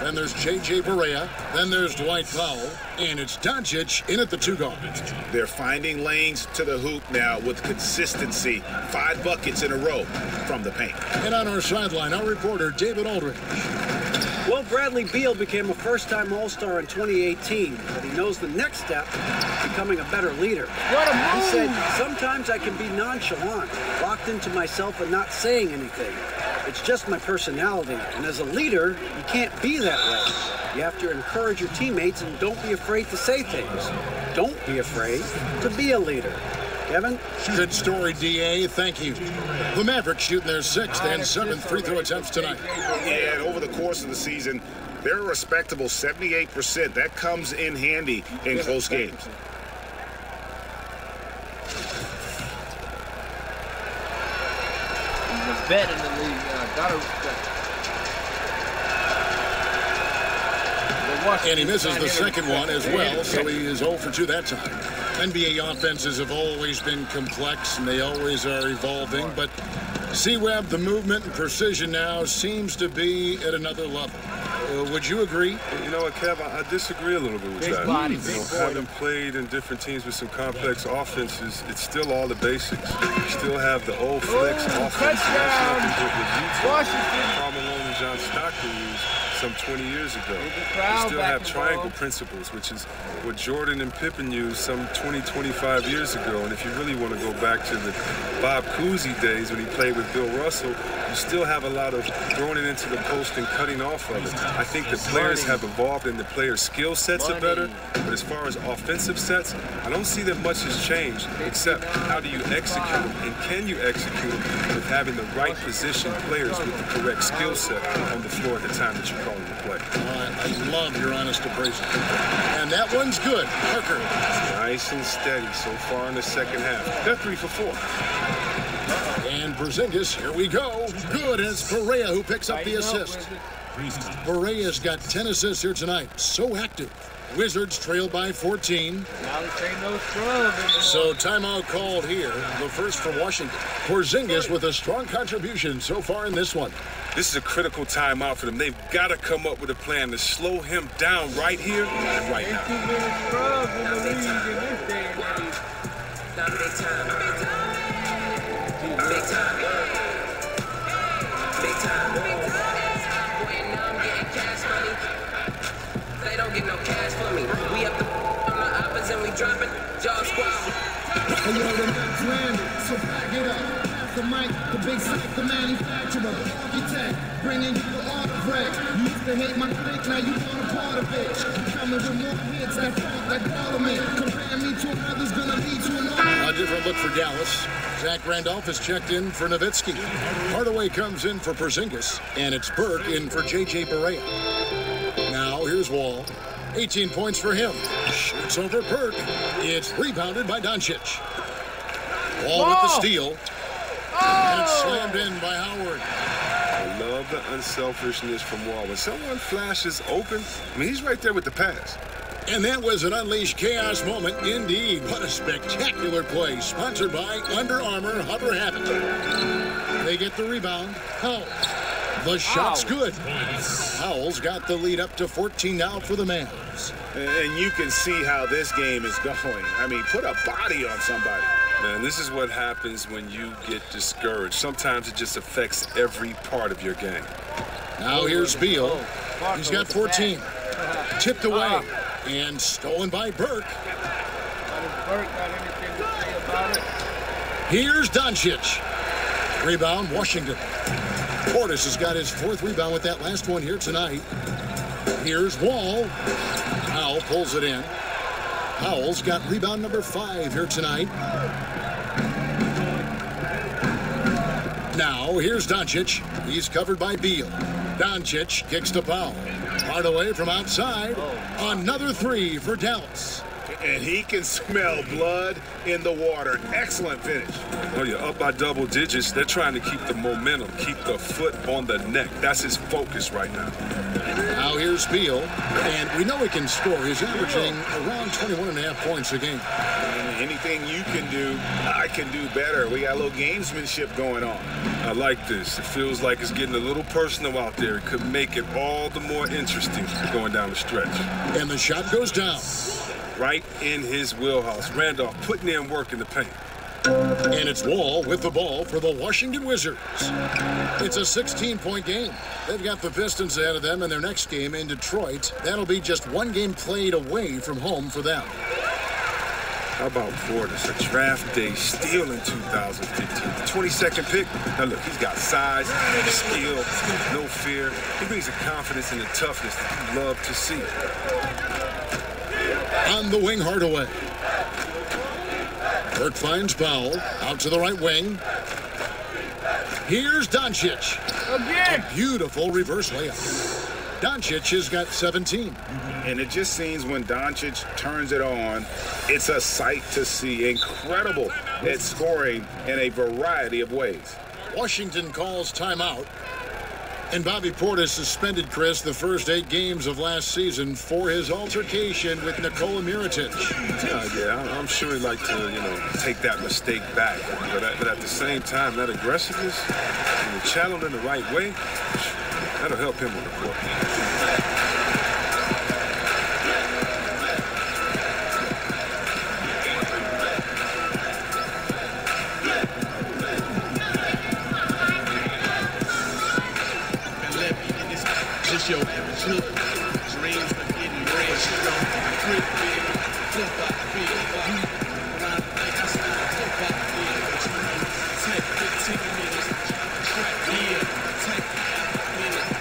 Then there's J.J. Barea. Then there's Dwight Powell. And it's Doncic in at the 2 guard. They're finding lanes to the hoop now with consistency. 5 buckets in a row from the paint. And on our sideline, our reporter, David Aldridge. Well, Bradley Beal became a first-time All-Star in 2018, but he knows the next step, becoming a better leader. He said, sometimes I can be nonchalant, locked into myself and not saying anything. It's just my personality, and as a leader, you can't be that way. You have to encourage your teammates and don't be afraid to say things. Don't be afraid to be a leader. Kevin? Good story, D.A. Thank you. The Mavericks shooting their 6th and 7th free throw attempts tonight. Yeah, and over the course of the season, they're a respectable 78%. That comes in handy in close games. He's a vet in the league. Gotta respect. And he misses the second one as well, so he is 0 for 2 that time. NBA offenses have always been complex, and they always are evolving, but C-Web, the movement and precision now seems to be at another level. Would you agree? You know what, Kev, I disagree a little bit with that. Having played in different teams with some complex offenses, it's still all the basics. You still have the old flex offense matching up with Utah. Karl Malone and John Stockton used some 20 years ago. You still have triangle principles, which is what Jordan and Pippen used some 20, 25 years ago. And if you really want to go back to the Bob Cousy days when he played with Bill Russell, you still have a lot of throwing it into the post and cutting off of it. I think the players have evolved and the players' skill sets are better, but as far as offensive sets, I don't see that much has changed, except how do you execute them, and can you execute them with having the right position players with the correct skill set on the floor at the time that you call them to play. I love your honest appraisal. And that one's good. Parker. Nice and steady so far in the second half. They're 3 for 4. And Porzingis, here we go. Good, and it's Barea who picks up the assist. Barea's got 10 assists here tonight. So active. Wizards trail by 14. So timeout called here. The first for Washington. Porzingis with a strong contribution so far in this one. This is a critical timeout for them. They've got to come up with a plan to slow him down right here and right now. They don't get no cash Hey, yo, the next land, so back it up. Pass the mic, the big psych, the manufacturer, architect, bringing you the artifact. You used to hate my clique, now you want a part of it. Coming with more hits, that funk, that Parliament. Comparing me to another's gonna lead to another. A different look for Dallas. Zach Randolph is checked in for Nowitzki. Hardaway comes in for Porzingis, and it's Burke in for J.J. Barea. Now here's Wall. 18 points for him. Shoots over Burke. It's rebounded by Doncic. Wall with the steal. And it's slammed in by Howard. I love the unselfishness from Wall. When someone flashes open, I mean, he's right there with the pass. And that was an unleashed chaos moment indeed. What a spectacular play. Sponsored by Under Armour Hover Habit. They get the rebound. Howell. The shot's good. Howell's got the lead up to 14 now for the Mavs. And you can see how this game is going. I mean, put a body on somebody. Man, this is what happens when you get discouraged. Sometimes it just affects every part of your game. Now here's Beal. He's got 14. Tipped away. And stolen by Burke. Here's Doncic. Rebound, Washington. Portis has got his 4th rebound with that last one here tonight. Here's Wall. Howell pulls it in. Howell's got rebound number 5 here tonight. Now here's Doncic. He's covered by Beal. Doncic kicks to Powell. Hardaway from outside. Another 3 for Dallas. And he can smell blood in the water. Excellent finish. Oh, you're up by double digits. They're trying to keep the momentum, keep the foot on the neck. That's his focus right now. Now here's Beal. And we know he can score. He's averaging around 21.5 points a game. Anything you can do, I can do better. We got a little gamesmanship going on. I like this. It feels like it's getting a little personal out there. It could make it all the more interesting going down the stretch. And the shot goes down. Right in his wheelhouse. Randolph putting in work in the paint. And it's Wall with the ball for the Washington Wizards. It's a 16-point game. They've got the Pistons ahead of them in their next game in Detroit. That'll be just one game played away from home for them. How about Portis, a draft day steal in 2015? The 22nd pick. Now look, he's got size, skill, no fear. He brings a confidence and a toughness that you love to see. On the wing, Hardaway. Burke finds Powell. Out to the right wing. Here's Doncic. Again. A beautiful reverse layup. Doncic has got 17. And it just seems when Doncic turns it on, it's a sight to see. Incredible at scoring in a variety of ways. Washington calls timeout. And Bobby Portis suspended, Chris, the first 8 games of last season for his altercation with Nikola Mirotic. I'm sure he'd like to, take that mistake back. But at the same time, that aggressiveness, when you channel in the right way, that'll help him on the court. Yo, dreams of getting rich, flip big, flip by big, around like I said, flip by big, take 15 minutes, track here, take half a minute,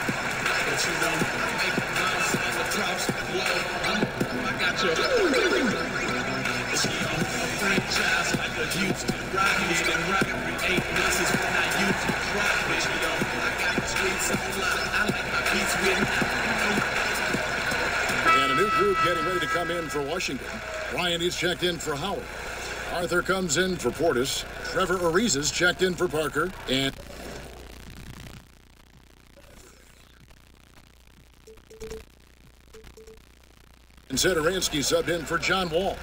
but you know, make the bounce and the drops, I got your franchise like a Houston Rockets, and Rocket 8 misses when I use the profit, I got the streets on lock, I like my beats with. And a new group getting ready to come in for Washington. Ryan is checked in for Howard. Arthur comes in for Portis. Trevor Ariza's checked in for Parker. And Satoransky subbed in for John Wall.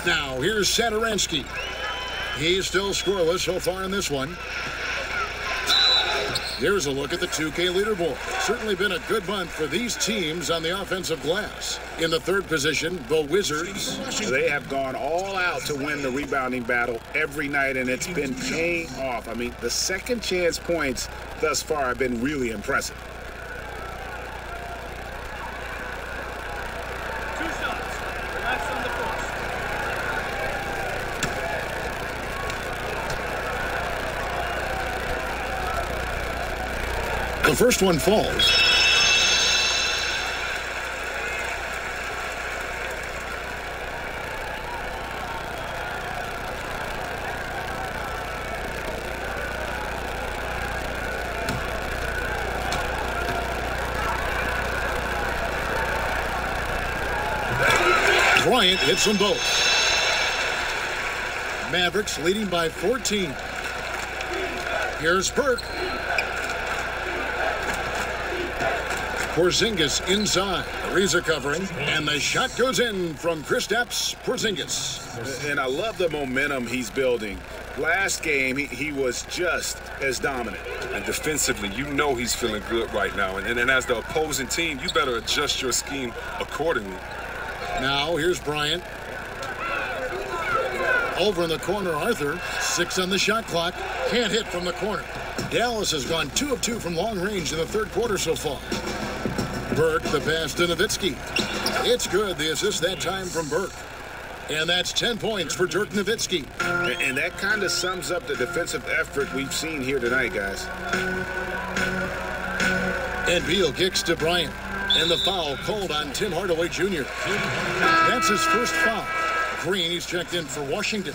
Now here's Satoransky. He's still scoreless so far in this one. Here's a look at the 2K leaderboard. Certainly been a good month for these teams on the offensive glass. In the 3rd position, the Wizards. They have gone all out to win the rebounding battle every night, and it's been paying off. I mean, the second chance points thus far have been really impressive. The first one falls. Bryant hits them both. Mavericks leading by 14. Here's Burke. Porzingis inside. Ariza covering. And the shot goes in from Kristaps Porzingis. And I love the momentum he's building. Last game, he was just as dominant. And defensively, you know he's feeling good right now. And as the opposing team, you better adjust your scheme accordingly. Now, here's Bryant. Over in the corner, Arthur. 6 on the shot clock. Can't hit from the corner. Dallas has gone 2 of 2 from long range in the third quarter so far. Burke, the pass to Nowitzki. It's good. The assist that time from Burke. And that's 10 points for Dirk Nowitzki. And that kind of sums up the defensive effort we've seen here tonight, guys. And Beal kicks to Bryant. And the foul called on Tim Hardaway Jr. That's his first foul. Green, he's checked in for Washington.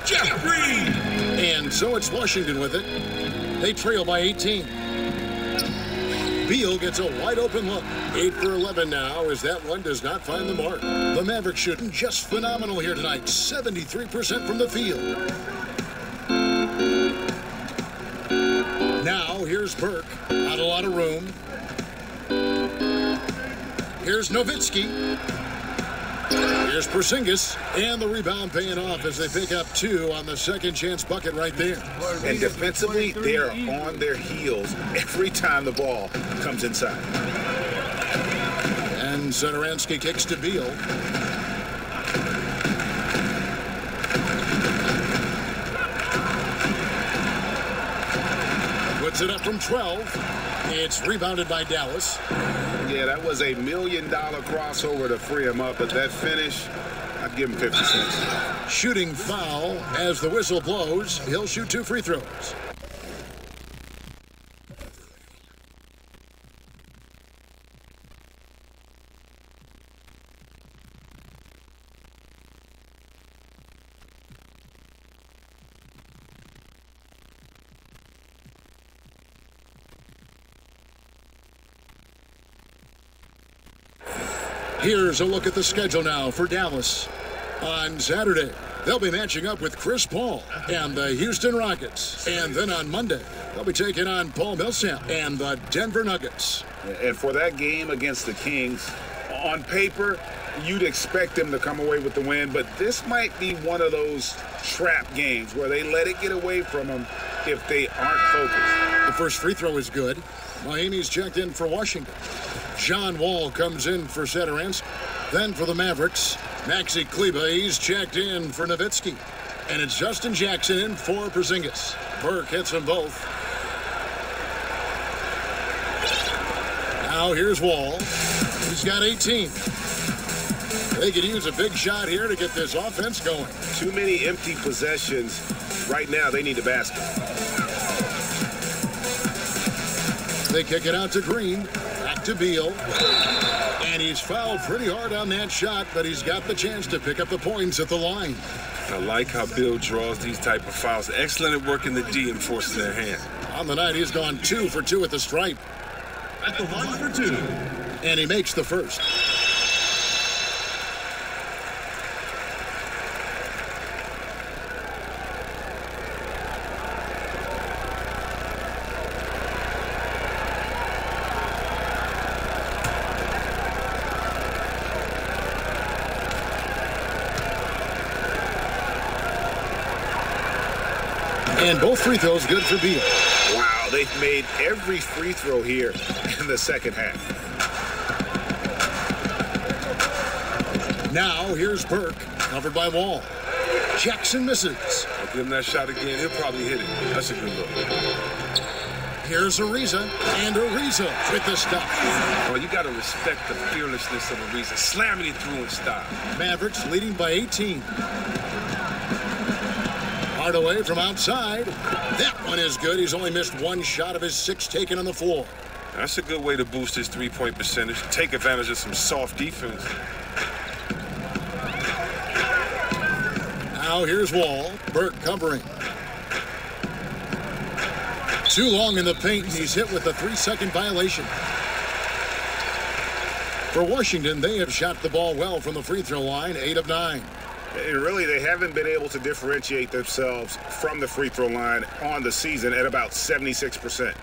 Jeff Green! And so it's Washington with it. They trail by 18. Beal gets a wide open look. 8 for 11 now as that one does not find the mark. The Mavericks shooting just phenomenal here tonight. 73% from the field. Now here's Burke. Not a lot of room. Here's Nowitzki. Here's Porzingis. And the rebound paying off as they pick up 2 on the second chance bucket right there. And defensively, they're on their heels every time the ball comes inside. And Satoransky kicks to Beal. Puts it up from 12. It's rebounded by Dallas. Yeah, that was a $1 million crossover to free him up, but that finish, I'd give him 50 cents. Shooting foul as the whistle blows. He'll shoot 2 free throws. Here's a look at the schedule now for Dallas. On Saturday, they'll be matching up with Chris Paul and the Houston Rockets. And then on Monday, they'll be taking on Paul Millsap and the Denver Nuggets. And for that game against the Kings, on paper, you'd expect them to come away with the win, but this might be one of those trap games where they let it get away from them if they aren't focused. The first free throw is good. Miami's checked in for Washington. John Wall comes in for Satoransky. Then for the Mavericks, Maxi Kleber, he's checked in for Nowitzki. And it's Justin Jackson in for Porzingis. Burke hits them both. Now here's Wall. He's got 18. They could use a big shot here to get this offense going. Too many empty possessions. Right now, they need a basket. They kick it out to Green. Back to Beal. And he's fouled pretty hard on that shot, but he's got the chance to pick up the points at the line. I like how Bill draws these type of fouls. Excellent at working the D and forcing their hand. On the night, he's gone 2 for 2 at the stripe. At the line for 2. And he makes the first. And both free throws good for Beal. Wow, they've made every free throw here in the second half. Now here's Burke, covered by Wall. Jackson misses. I'll give him that shot again. He'll probably hit it. That's a good look. Here's Ariza, and Ariza with the stop. Well, you got to respect the fearlessness of Ariza, slamming it through in style. Mavericks leading by 18. Hardaway from outside. That one is good. He's only missed one shot of his 6 taken on the floor. That's a good way to boost his three-point percentage. Take advantage of some soft defense. Now here's Wall. Burke covering. Too long in the paint, and he's hit with a 3-second violation. For Washington, they have shot the ball well from the free throw line, 8 of 9. And really, they haven't been able to differentiate themselves from the free throw line on the season at about 76%.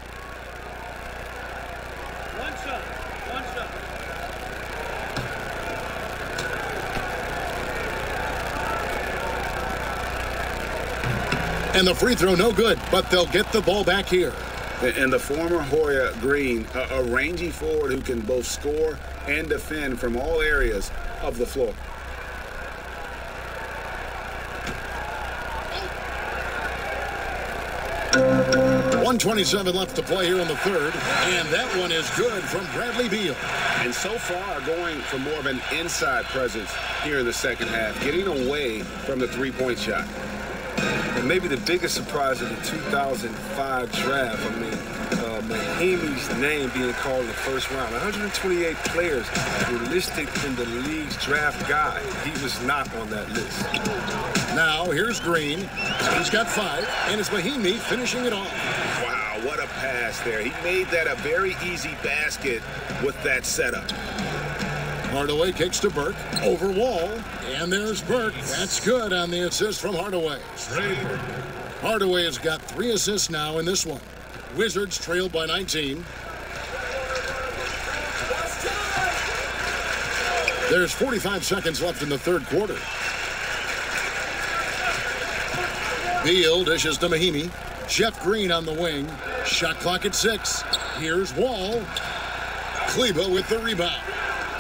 And the free throw no good, but they'll get the ball back here. And the former Hoya Green, a rangy forward who can both score and defend from all areas of the floor. .127 left to play here in the third, and that one is good from Bradley Beal. And so far going for more of an inside presence here in the second half, getting away from the three-point shot. And maybe the biggest surprise of the 2005 draft, Mahimi's name being called in the first round. 128 players were listed in the league's draft guide. He was not on that list. Now, here's Green. He's got 5, and it's Mahimi finishing it off. Wow, what a pass there. He made that a very easy basket with that setup. Hardaway kicks to Burke, over Wall, and there's Burke. That's good on the assist from Hardaway. Hardaway has got 3 assists now in this one. Wizards trailed by 19. There's 45 seconds left in the third quarter. Beal dishes to Mahimi. Jeff Green on the wing. Shot clock at 6. Here's Wall. Kleber with the rebound.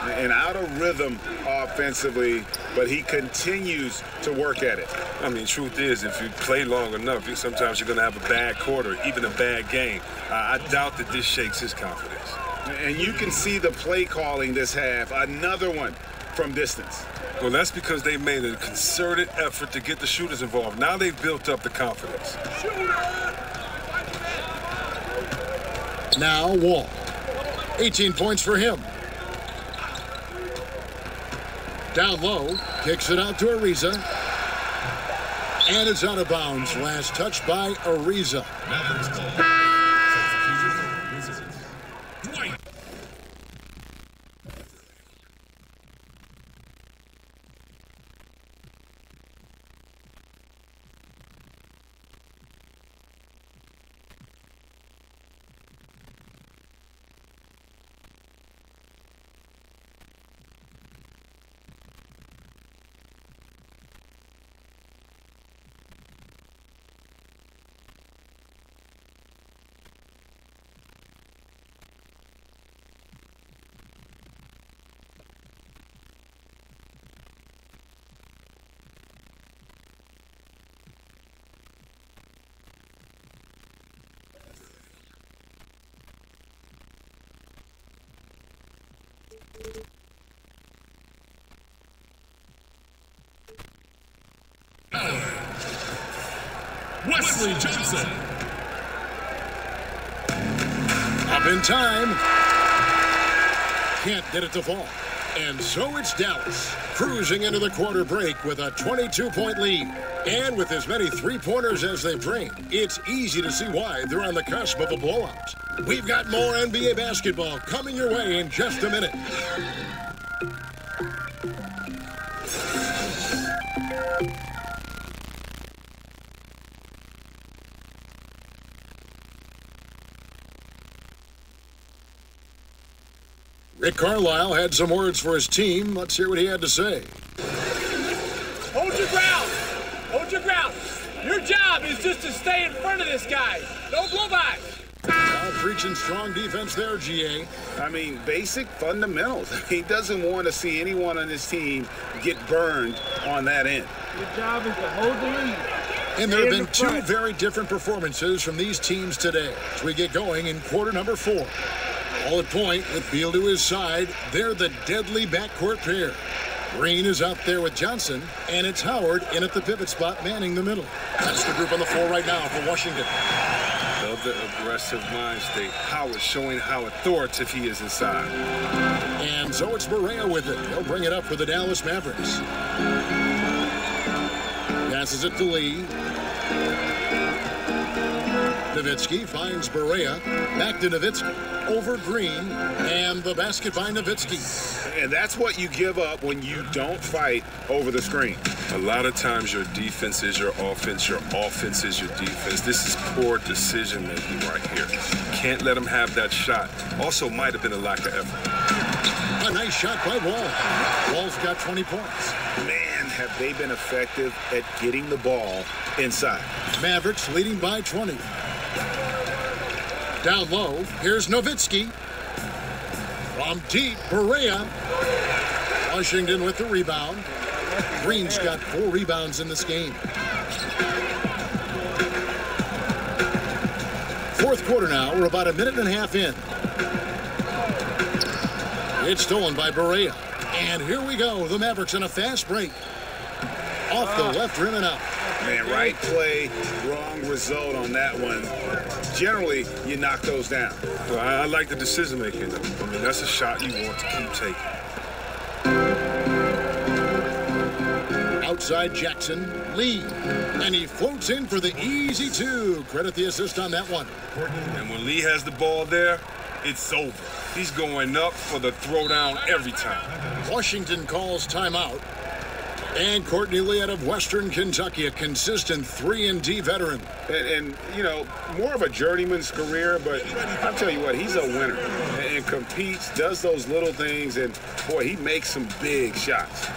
And out of rhythm offensively, but he continues to work at it. I mean, truth is, if you play long enough, sometimes you're going to have a bad quarter, even a bad game. I doubt that this shakes his confidence. And you can see the play calling this half. Another one from distance. Well, that's because they made a concerted effort to get the shooters involved. Now they've built up the confidence. Now Wall. 18 points for him. Down low, kicks it out to Ariza. And it's out of bounds. Last touch by Ariza. Wesley Johnson. Up in time. Can't get it to fall. And so it's Dallas, cruising into the quarter break with a 22-point lead. And with as many three-pointers as they've drained, it's easy to see why they're on the cusp of a blowout. We've got more NBA basketball coming your way in just a minute. Rick Carlisle had some words for his team. Let's hear what he had to say. Hold your ground. Hold your ground. Your job is just to stay in front of this guy. Don't blow by. Now preaching strong defense there, GA. I mean, basic fundamentals. He doesn't want to see anyone on his team get burned on that end. Your job is to hold the lead. And there have been 2 very different performances from these teams today as we get going in quarter number 4. All at point with Beal to his side. They're the deadly backcourt pair. Green is out there with Johnson, and it's Howard in at the pivot spot, manning the middle. That's the group on the floor right now for Washington. Love the aggressive mind state. Howard showing how authoritative he is inside. And so it's Barea with it. He'll bring it up for the Dallas Mavericks. Passes it to Lee. Nowitzki finds Barea. Back to Nowitzki. Over Green. And the basket by Nowitzki. And that's what you give up when you don't fight over the screen. A lot of times your defense is your offense is your defense. This is poor decision making right here. Can't let him have that shot. Also might have been a lack of effort. A nice shot by Wall. Wall's got 20 points. Man, have they been effective at getting the ball inside. Mavericks leading by 20. Down low, here's Nowitzki. From deep, Barea. Washington with the rebound. Green's got 4 rebounds in this game. Fourth quarter now. We're about a minute and a half in. It's stolen by Barea. And here we go. The Mavericks in a fast break. Off the left rim and out. Man, right play, wrong result on that one. Generally, you knock those down. Well, I like the decision making. I mean, that's a shot you want to keep taking. Outside Jackson, Lee, and he floats in for the easy 2. Credit the assist on that one. And when Lee has the ball there, it's over. He's going up for the throwdown every time. Washington calls timeout. And Courtney Lee out of Western Kentucky, a consistent 3-and-D veteran. And, you know, more of a journeyman's career, but I'll tell you what, he's a winner and competes, does those little things, and, boy, he makes some big shots.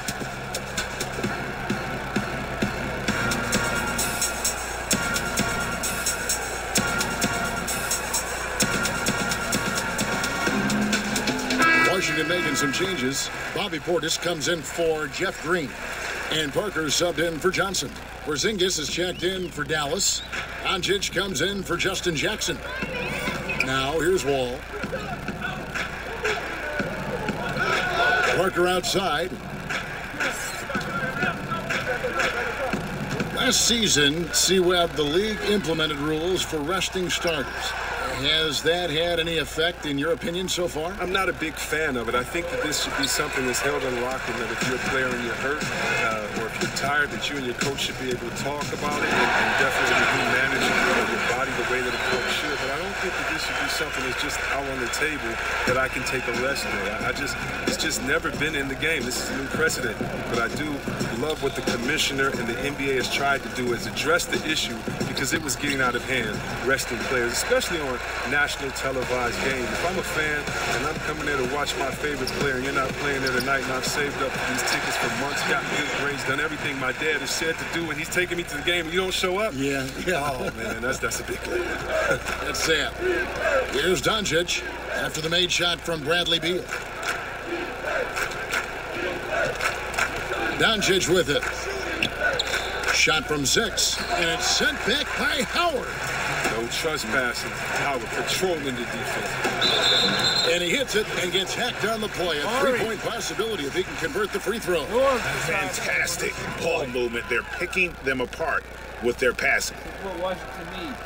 Washington making some changes. Bobby Portis comes in for Jeff Green. And Parker subbed in for Johnson. Porzingis is checked in for Dallas. Doncic comes in for Justin Jackson. Now here's Wall. Parker outside. Last season, C-Web, the league implemented rules for resting starters. Has that had any effect, in your opinion, so far? I'm not a big fan of it. I think that this should be something that's held in lock, and that if you're a player and you're hurt, or if you're tired, that you and your coach should be able to talk about it and definitely manage your body the way that a coach should. But I don't think that this should be something that's just out on the table that I can take a lesson in. It's just never been in the game. This is a new precedent. But I do love what the commissioner and the NBA has tried to do, is address the issue, because it was getting out of hand, resting players, especially on national televised games. If I'm a fan and I'm coming there to watch my favorite player and you're not playing there tonight, and I've saved up these tickets for months, got good grades, done everything my dad has said to do, and he's taking me to the game and you don't show up? Yeah. Oh, man, that's a big lead. That's sad. Here's Doncic after the made shot from Bradley Beal. Doncic with it. Shot from 6, and it's sent back by Howard. No trespassing. Howard patrolling the defense. And he hits it and gets hacked on the play. A 3-point possibility if he can convert the free throw. Fantastic ball movement. They're picking them apart with their passing. What Washington needs.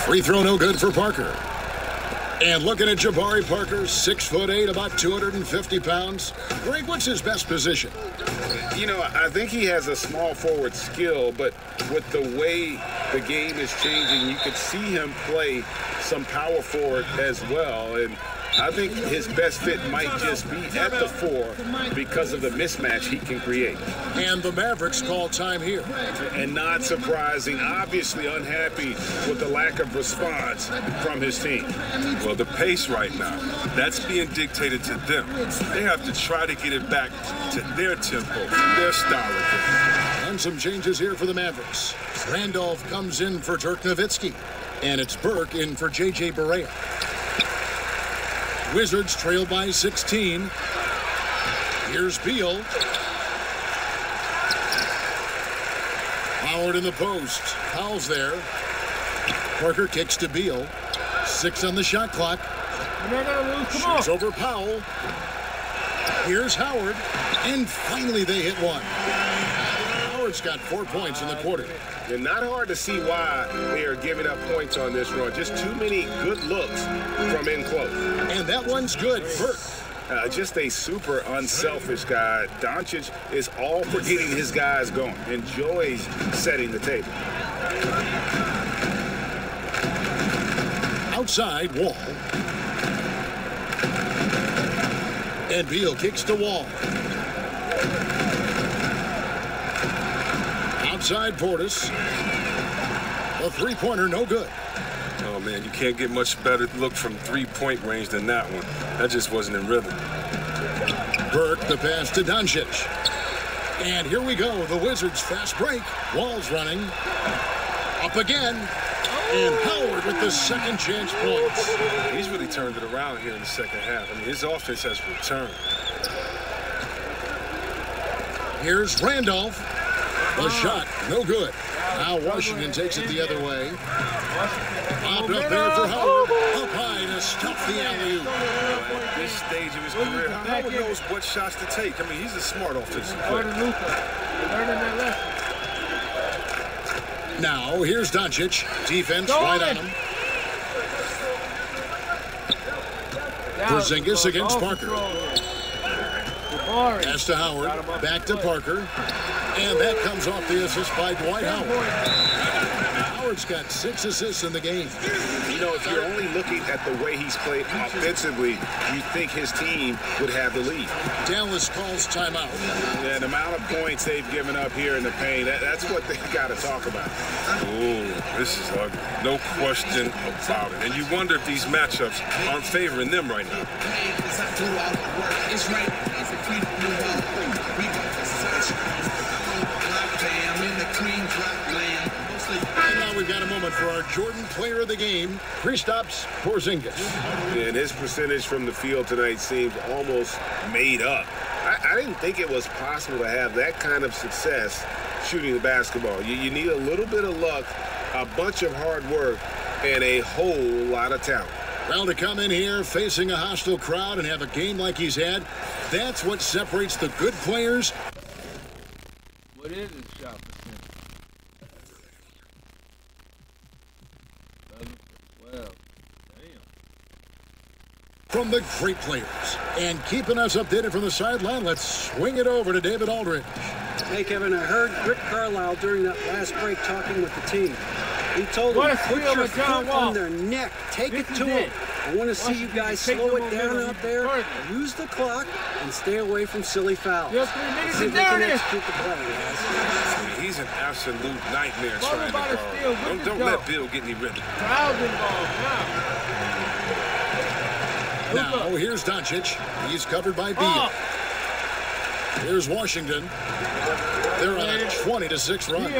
Free throw no good for Parker. And looking at Jabari Parker, 6'8", about 250 pounds. Greg, what's his best position? You know, I think he has a small forward skill, but with the way the game is changing, you could see him play some power forward as well. And I think his best fit might just be at the 4 because of the mismatch he can create. And the Mavericks call time here. And not surprising, obviously unhappy with the lack of response from his team. Well, the pace right now, that's being dictated to them. They have to try to get it back to their tempo, their style of game. And some changes here for the Mavericks. Randolph comes in for Dirk Nowitzki. And it's Burke in for J.J. Barea. Wizards trail by 16. Here's Beal. Howard in the post. Powell's there. Parker kicks to Beal. 6 on the shot clock. You're not gonna lose. Come on. Shoots over Powell. Here's Howard. And finally they hit one. Howard's got 4 points in the quarter. And not hard to see why they are giving up points on this run. Just too many good looks from in close. And that one's good. Burke. Just a super unselfish guy. Doncic is all for getting his guys going. Enjoys setting the table. Outside, Wall. And Beal kicks to Wall. Outside, Portis. A three-pointer, no good. Oh, man, you can't get much better look from three-point range than that one. That just wasn't in rhythm. Burke, the pass to Doncic. And here we go, the Wizards' fast break. Wall's running. Up again. And Howard with the second chance points. He's really turned it around here in the second half. I mean, his offense has returned. Here's Randolph. The shot, no good. Now Washington takes it the other way. Popped up there for Howard. Up high to stuff the alley-oop. At this stage of his career, Howard knows what shots to take. I mean, he's a smart offensive player. Now, here's Doncic. Defense right on him. Porzingis against Parker. Pass to Howard. Back to Parker. And that comes off the assist by Dwight Howard. Howard's got 6 assists in the game. You know, if you're only looking at the way he's played offensively, you think his team would have the lead. Dallas calls timeout. Yeah, the amount of points they've given up here in the paint, that's what they got to talk about. Oh, this is ugly. No question about it. And you wonder if these matchups aren't favoring them right now. And now we've got a moment for our Jordan Player of the Game, Kristaps Porzingis. And his percentage from the field tonight seems almost made up. I didn't think it was possible to have that kind of success shooting the basketball. You need a little bit of luck, a bunch of hard work, and a whole lot of talent. Well, to come in here facing a hostile crowd and have a game like he's had, that's what separates the good players. What is his shot percentage? Well, damn. From the great players. And keeping us updated from the sideline, let's swing it over to David Aldridge. Hey, Kevin, I heard Rick Carlisle during that last break talking with the team. He told them, put your foot on their neck. Take it to them. I want to see you guys slow it down out there. Use the clock and stay away from silly fouls. See if they can execute the play, guys. He's an absolute nightmare trying to guard. Don't let Bill get any rhythm. Now, here's Doncic. He's covered by Beal. Here's Washington. They're on a 20-6 run.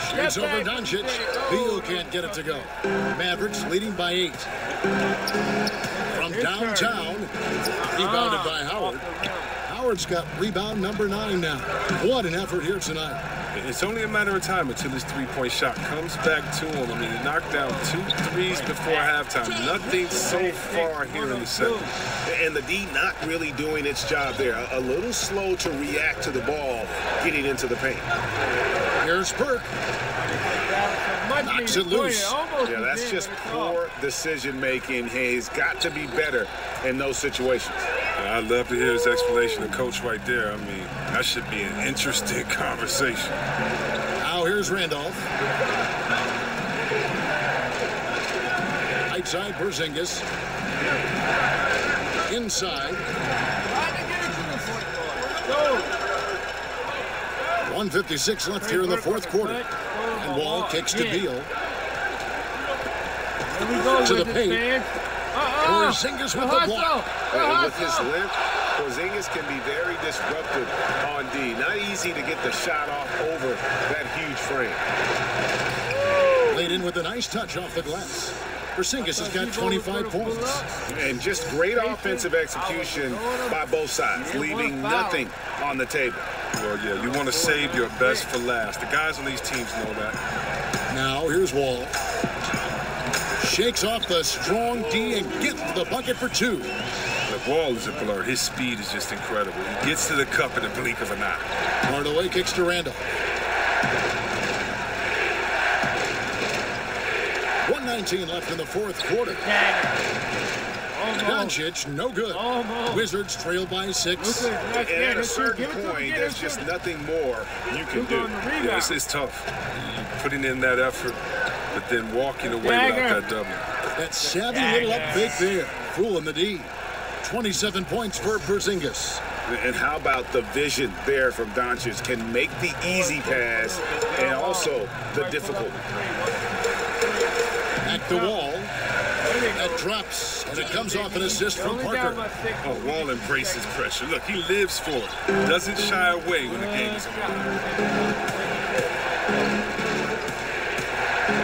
Shoots over Doncic. Beal can't get it to go. Mavericks leading by 8. From downtown, rebounded by Howard. Howard's got rebound number 9 now. What an effort here tonight. It's only a matter of time until his three-point shot comes back to him. I mean, he knocked down 2 threes before halftime. Nothing so far here in the second. And the D not really doing its job there. A little slow to react to the ball getting into the paint. Here's Burke. Knocks it loose. Yeah, that's just poor decision-making. He's got to be better in those situations. I'd love to hear his explanation of Coach right there. I mean, that should be an interesting conversation. Now here's Randolph. Outside Porzingis. Inside. 1:56 left here in the fourth quarter. And Wall kicks to Beal. To the paint. Porzingis with the block. And with his length, Porzingis can be very disruptive on D. Not easy to get the shot off over that huge frame. Laid in with a nice touch off the glass. Porzingis has got 25 points. And just great offensive execution by both sides, leaving nothing on the table. Well, yeah, you want to save your best for last. The guys on these teams know that. Now here's Wall. Shakes off the strong D and gets to the bucket for 2. Look, Wall is a blur. His speed is just incredible. He gets to the cup in the blink of an eye. Hardaway kicks to Randall. 1:19 left in the fourth quarter. Doncic, no good. Wizards trail by 6. And at a certain point, there's just nothing more you can do. Yeah, it's tough. Putting in that effort, but then walking away without that W. That savvy little up fake there. Fooling the D. 27 points for Porzingis. And how about the vision there from Doncic? Can make the easy pass and also the difficult. At the Wall. That drops, and it comes off an assist from Parker. Oh, Wall embraces pressure. Look, he lives for it. Doesn't shy away when the game is on.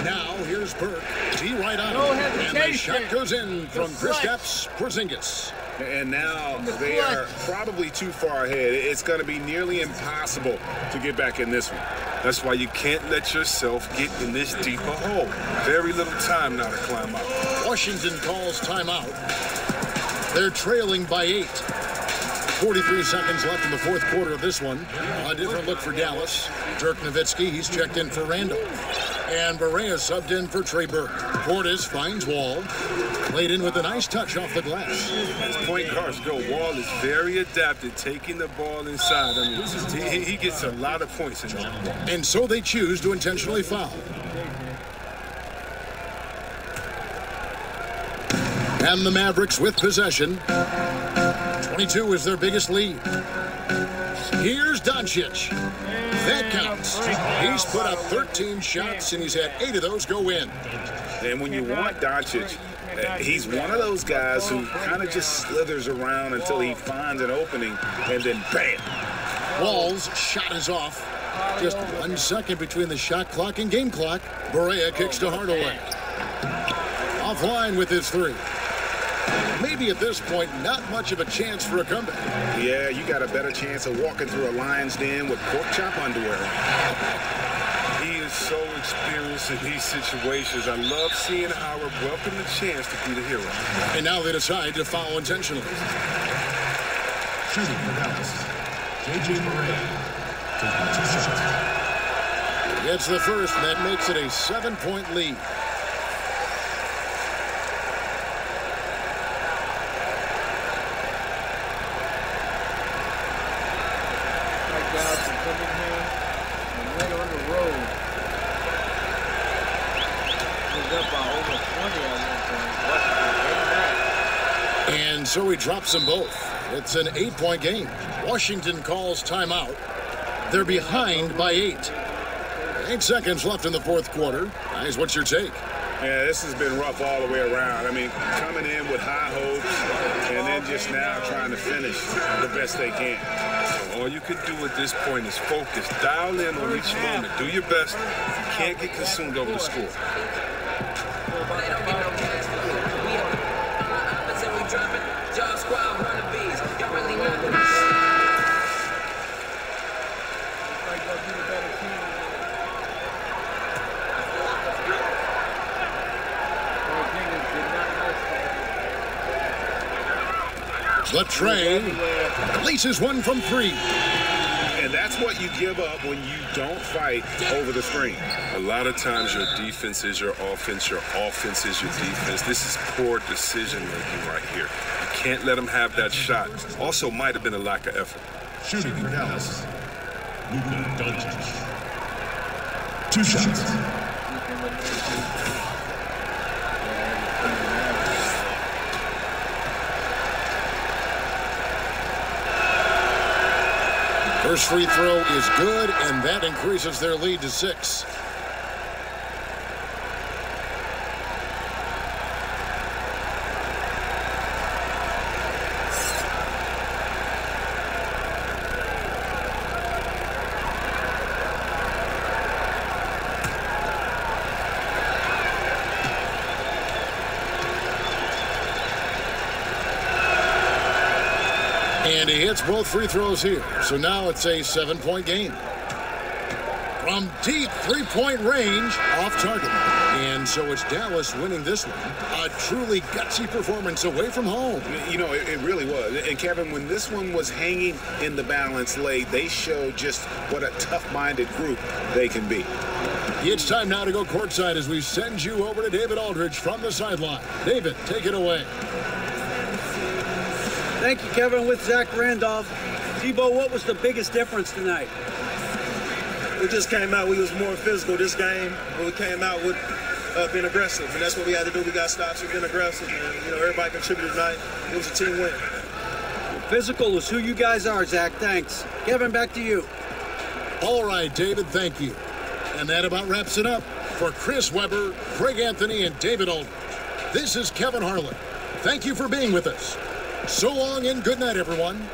Now, here's Burke. D right on him. And the shot goes in from Kristaps Porzingis. And now they are probably too far ahead. It's going to be nearly impossible to get back in this one. That's why you can't let yourself get in this deep a hole. Very little time now to climb out. Washington calls timeout. They're trailing by 8. 43 seconds left in the fourth quarter of this one. A different look for Dallas. Dirk Nowitzki, he's checked in for Randall. And Barea subbed in for Trey Burke. Portis finds Wall. Played in with a nice touch off the glass. As point guards go, Wall is very adapted, taking the ball inside. I mean, he gets a lot of points in that. And so they choose to intentionally foul. And the Mavericks with possession. 22 is their biggest lead. Here's Doncic. That counts. He's put up 13 shots, and he's had 8 of those go in. And when you want Doncic, he's one of those guys who kind of just slithers around until he finds an opening, and then bam. Wall's shot is off. Just 1 second between the shot clock and game clock. Barea kicks to Hardaway. Offline with his 3. Maybe at this point, not much of a chance for a comeback. Yeah, you got a better chance of walking through a lion's den with pork chop underwear. He is so experienced in these situations. I love seeing Howard welcome the chance to be the hero. And now they decide to foul intentionally. Shooting for Dallas, J.J. Barea. Gets the first, and that makes it a 7-point lead. And so he drops them both. It's an 8-point game. Washington calls timeout. They're behind by 8. 8 seconds left in the fourth quarter. Guys, what's your take? Yeah, this has been rough all the way around. I mean, coming in with high hopes and then just now trying to finish the best they can. All you can do at this point is focus. Dial in on each moment. Do your best. You can't get consumed over the score. Latrey releases one from 3. And that's what you give up when you don't fight over the screen. A lot of times your defense is your offense is your defense. This is poor decision-making right here. You can't let them have that shot. Also might have been a lack of effort. Shooting for Dallas, Luka Doncic. 2 shots. First free throw is good, and that increases their lead to 6. And he hits both free throws here. So now it's a 7-point game. From deep three-point range, off target. And so it's Dallas winning this one. A truly gutsy performance away from home. You know, it really was. And Kevin, when this one was hanging in the balance late, they showed just what a tough-minded group they can be. It's time now to go courtside as we send you over to David Aldridge from the sideline. David, take it away. Thank you, Kevin. With Zach Randolph. Tebow, what was the biggest difference tonight? We just came out, we was more physical this game, but we came out with being aggressive, and that's what we had to do. We got stops, we've been aggressive, and you know, everybody contributed tonight. It was a team win. Physical is who you guys are, Zach. Thanks. Kevin, back to you. All right, David, thank you. And that about wraps it up. For Chris Webber, Craig Anthony, and David Aldridge, this is Kevin Harlan. Thank you for being with us. So long and good night, everyone.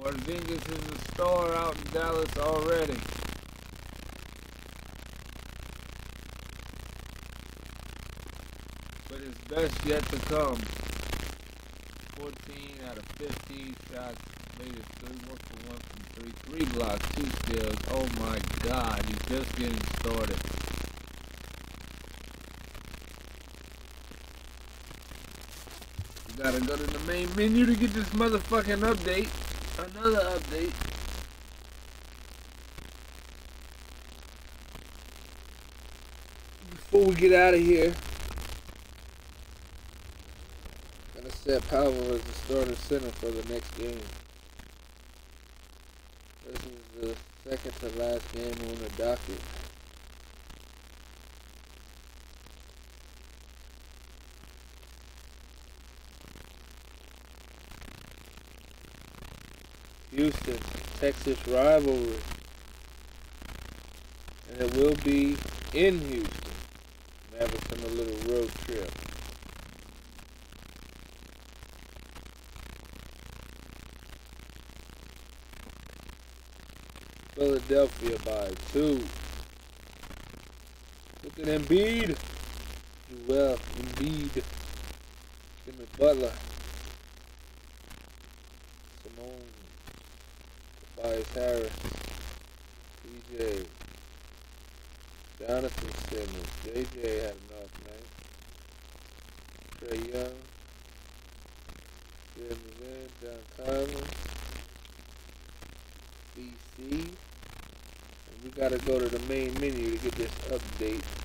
Porzingis is a star out in Dallas already. But his best yet to come. 14 out of 15 shots, made it 3, 1 for 1 from 3, 3 blocks, 2 steals. Oh my God, he's just getting started. You gotta go to the main menu to get this motherfucking update. Another update. Before we get out of here, gonna set Powell as the starting center for the next game. This is the second to last game on the docket. Houston, Texas rivalry. And it will be in Houston. Mavericks on a little road trip. Philadelphia by 2. Look at Embiid. Well, Embiid. Jimmy Butler. Simone. Tobias Harris, TJ, Jonathan Simmons, JJ had an off night, Trey Young, Simmons in, John Collins, BC, and we gotta go to the main menu to get this update.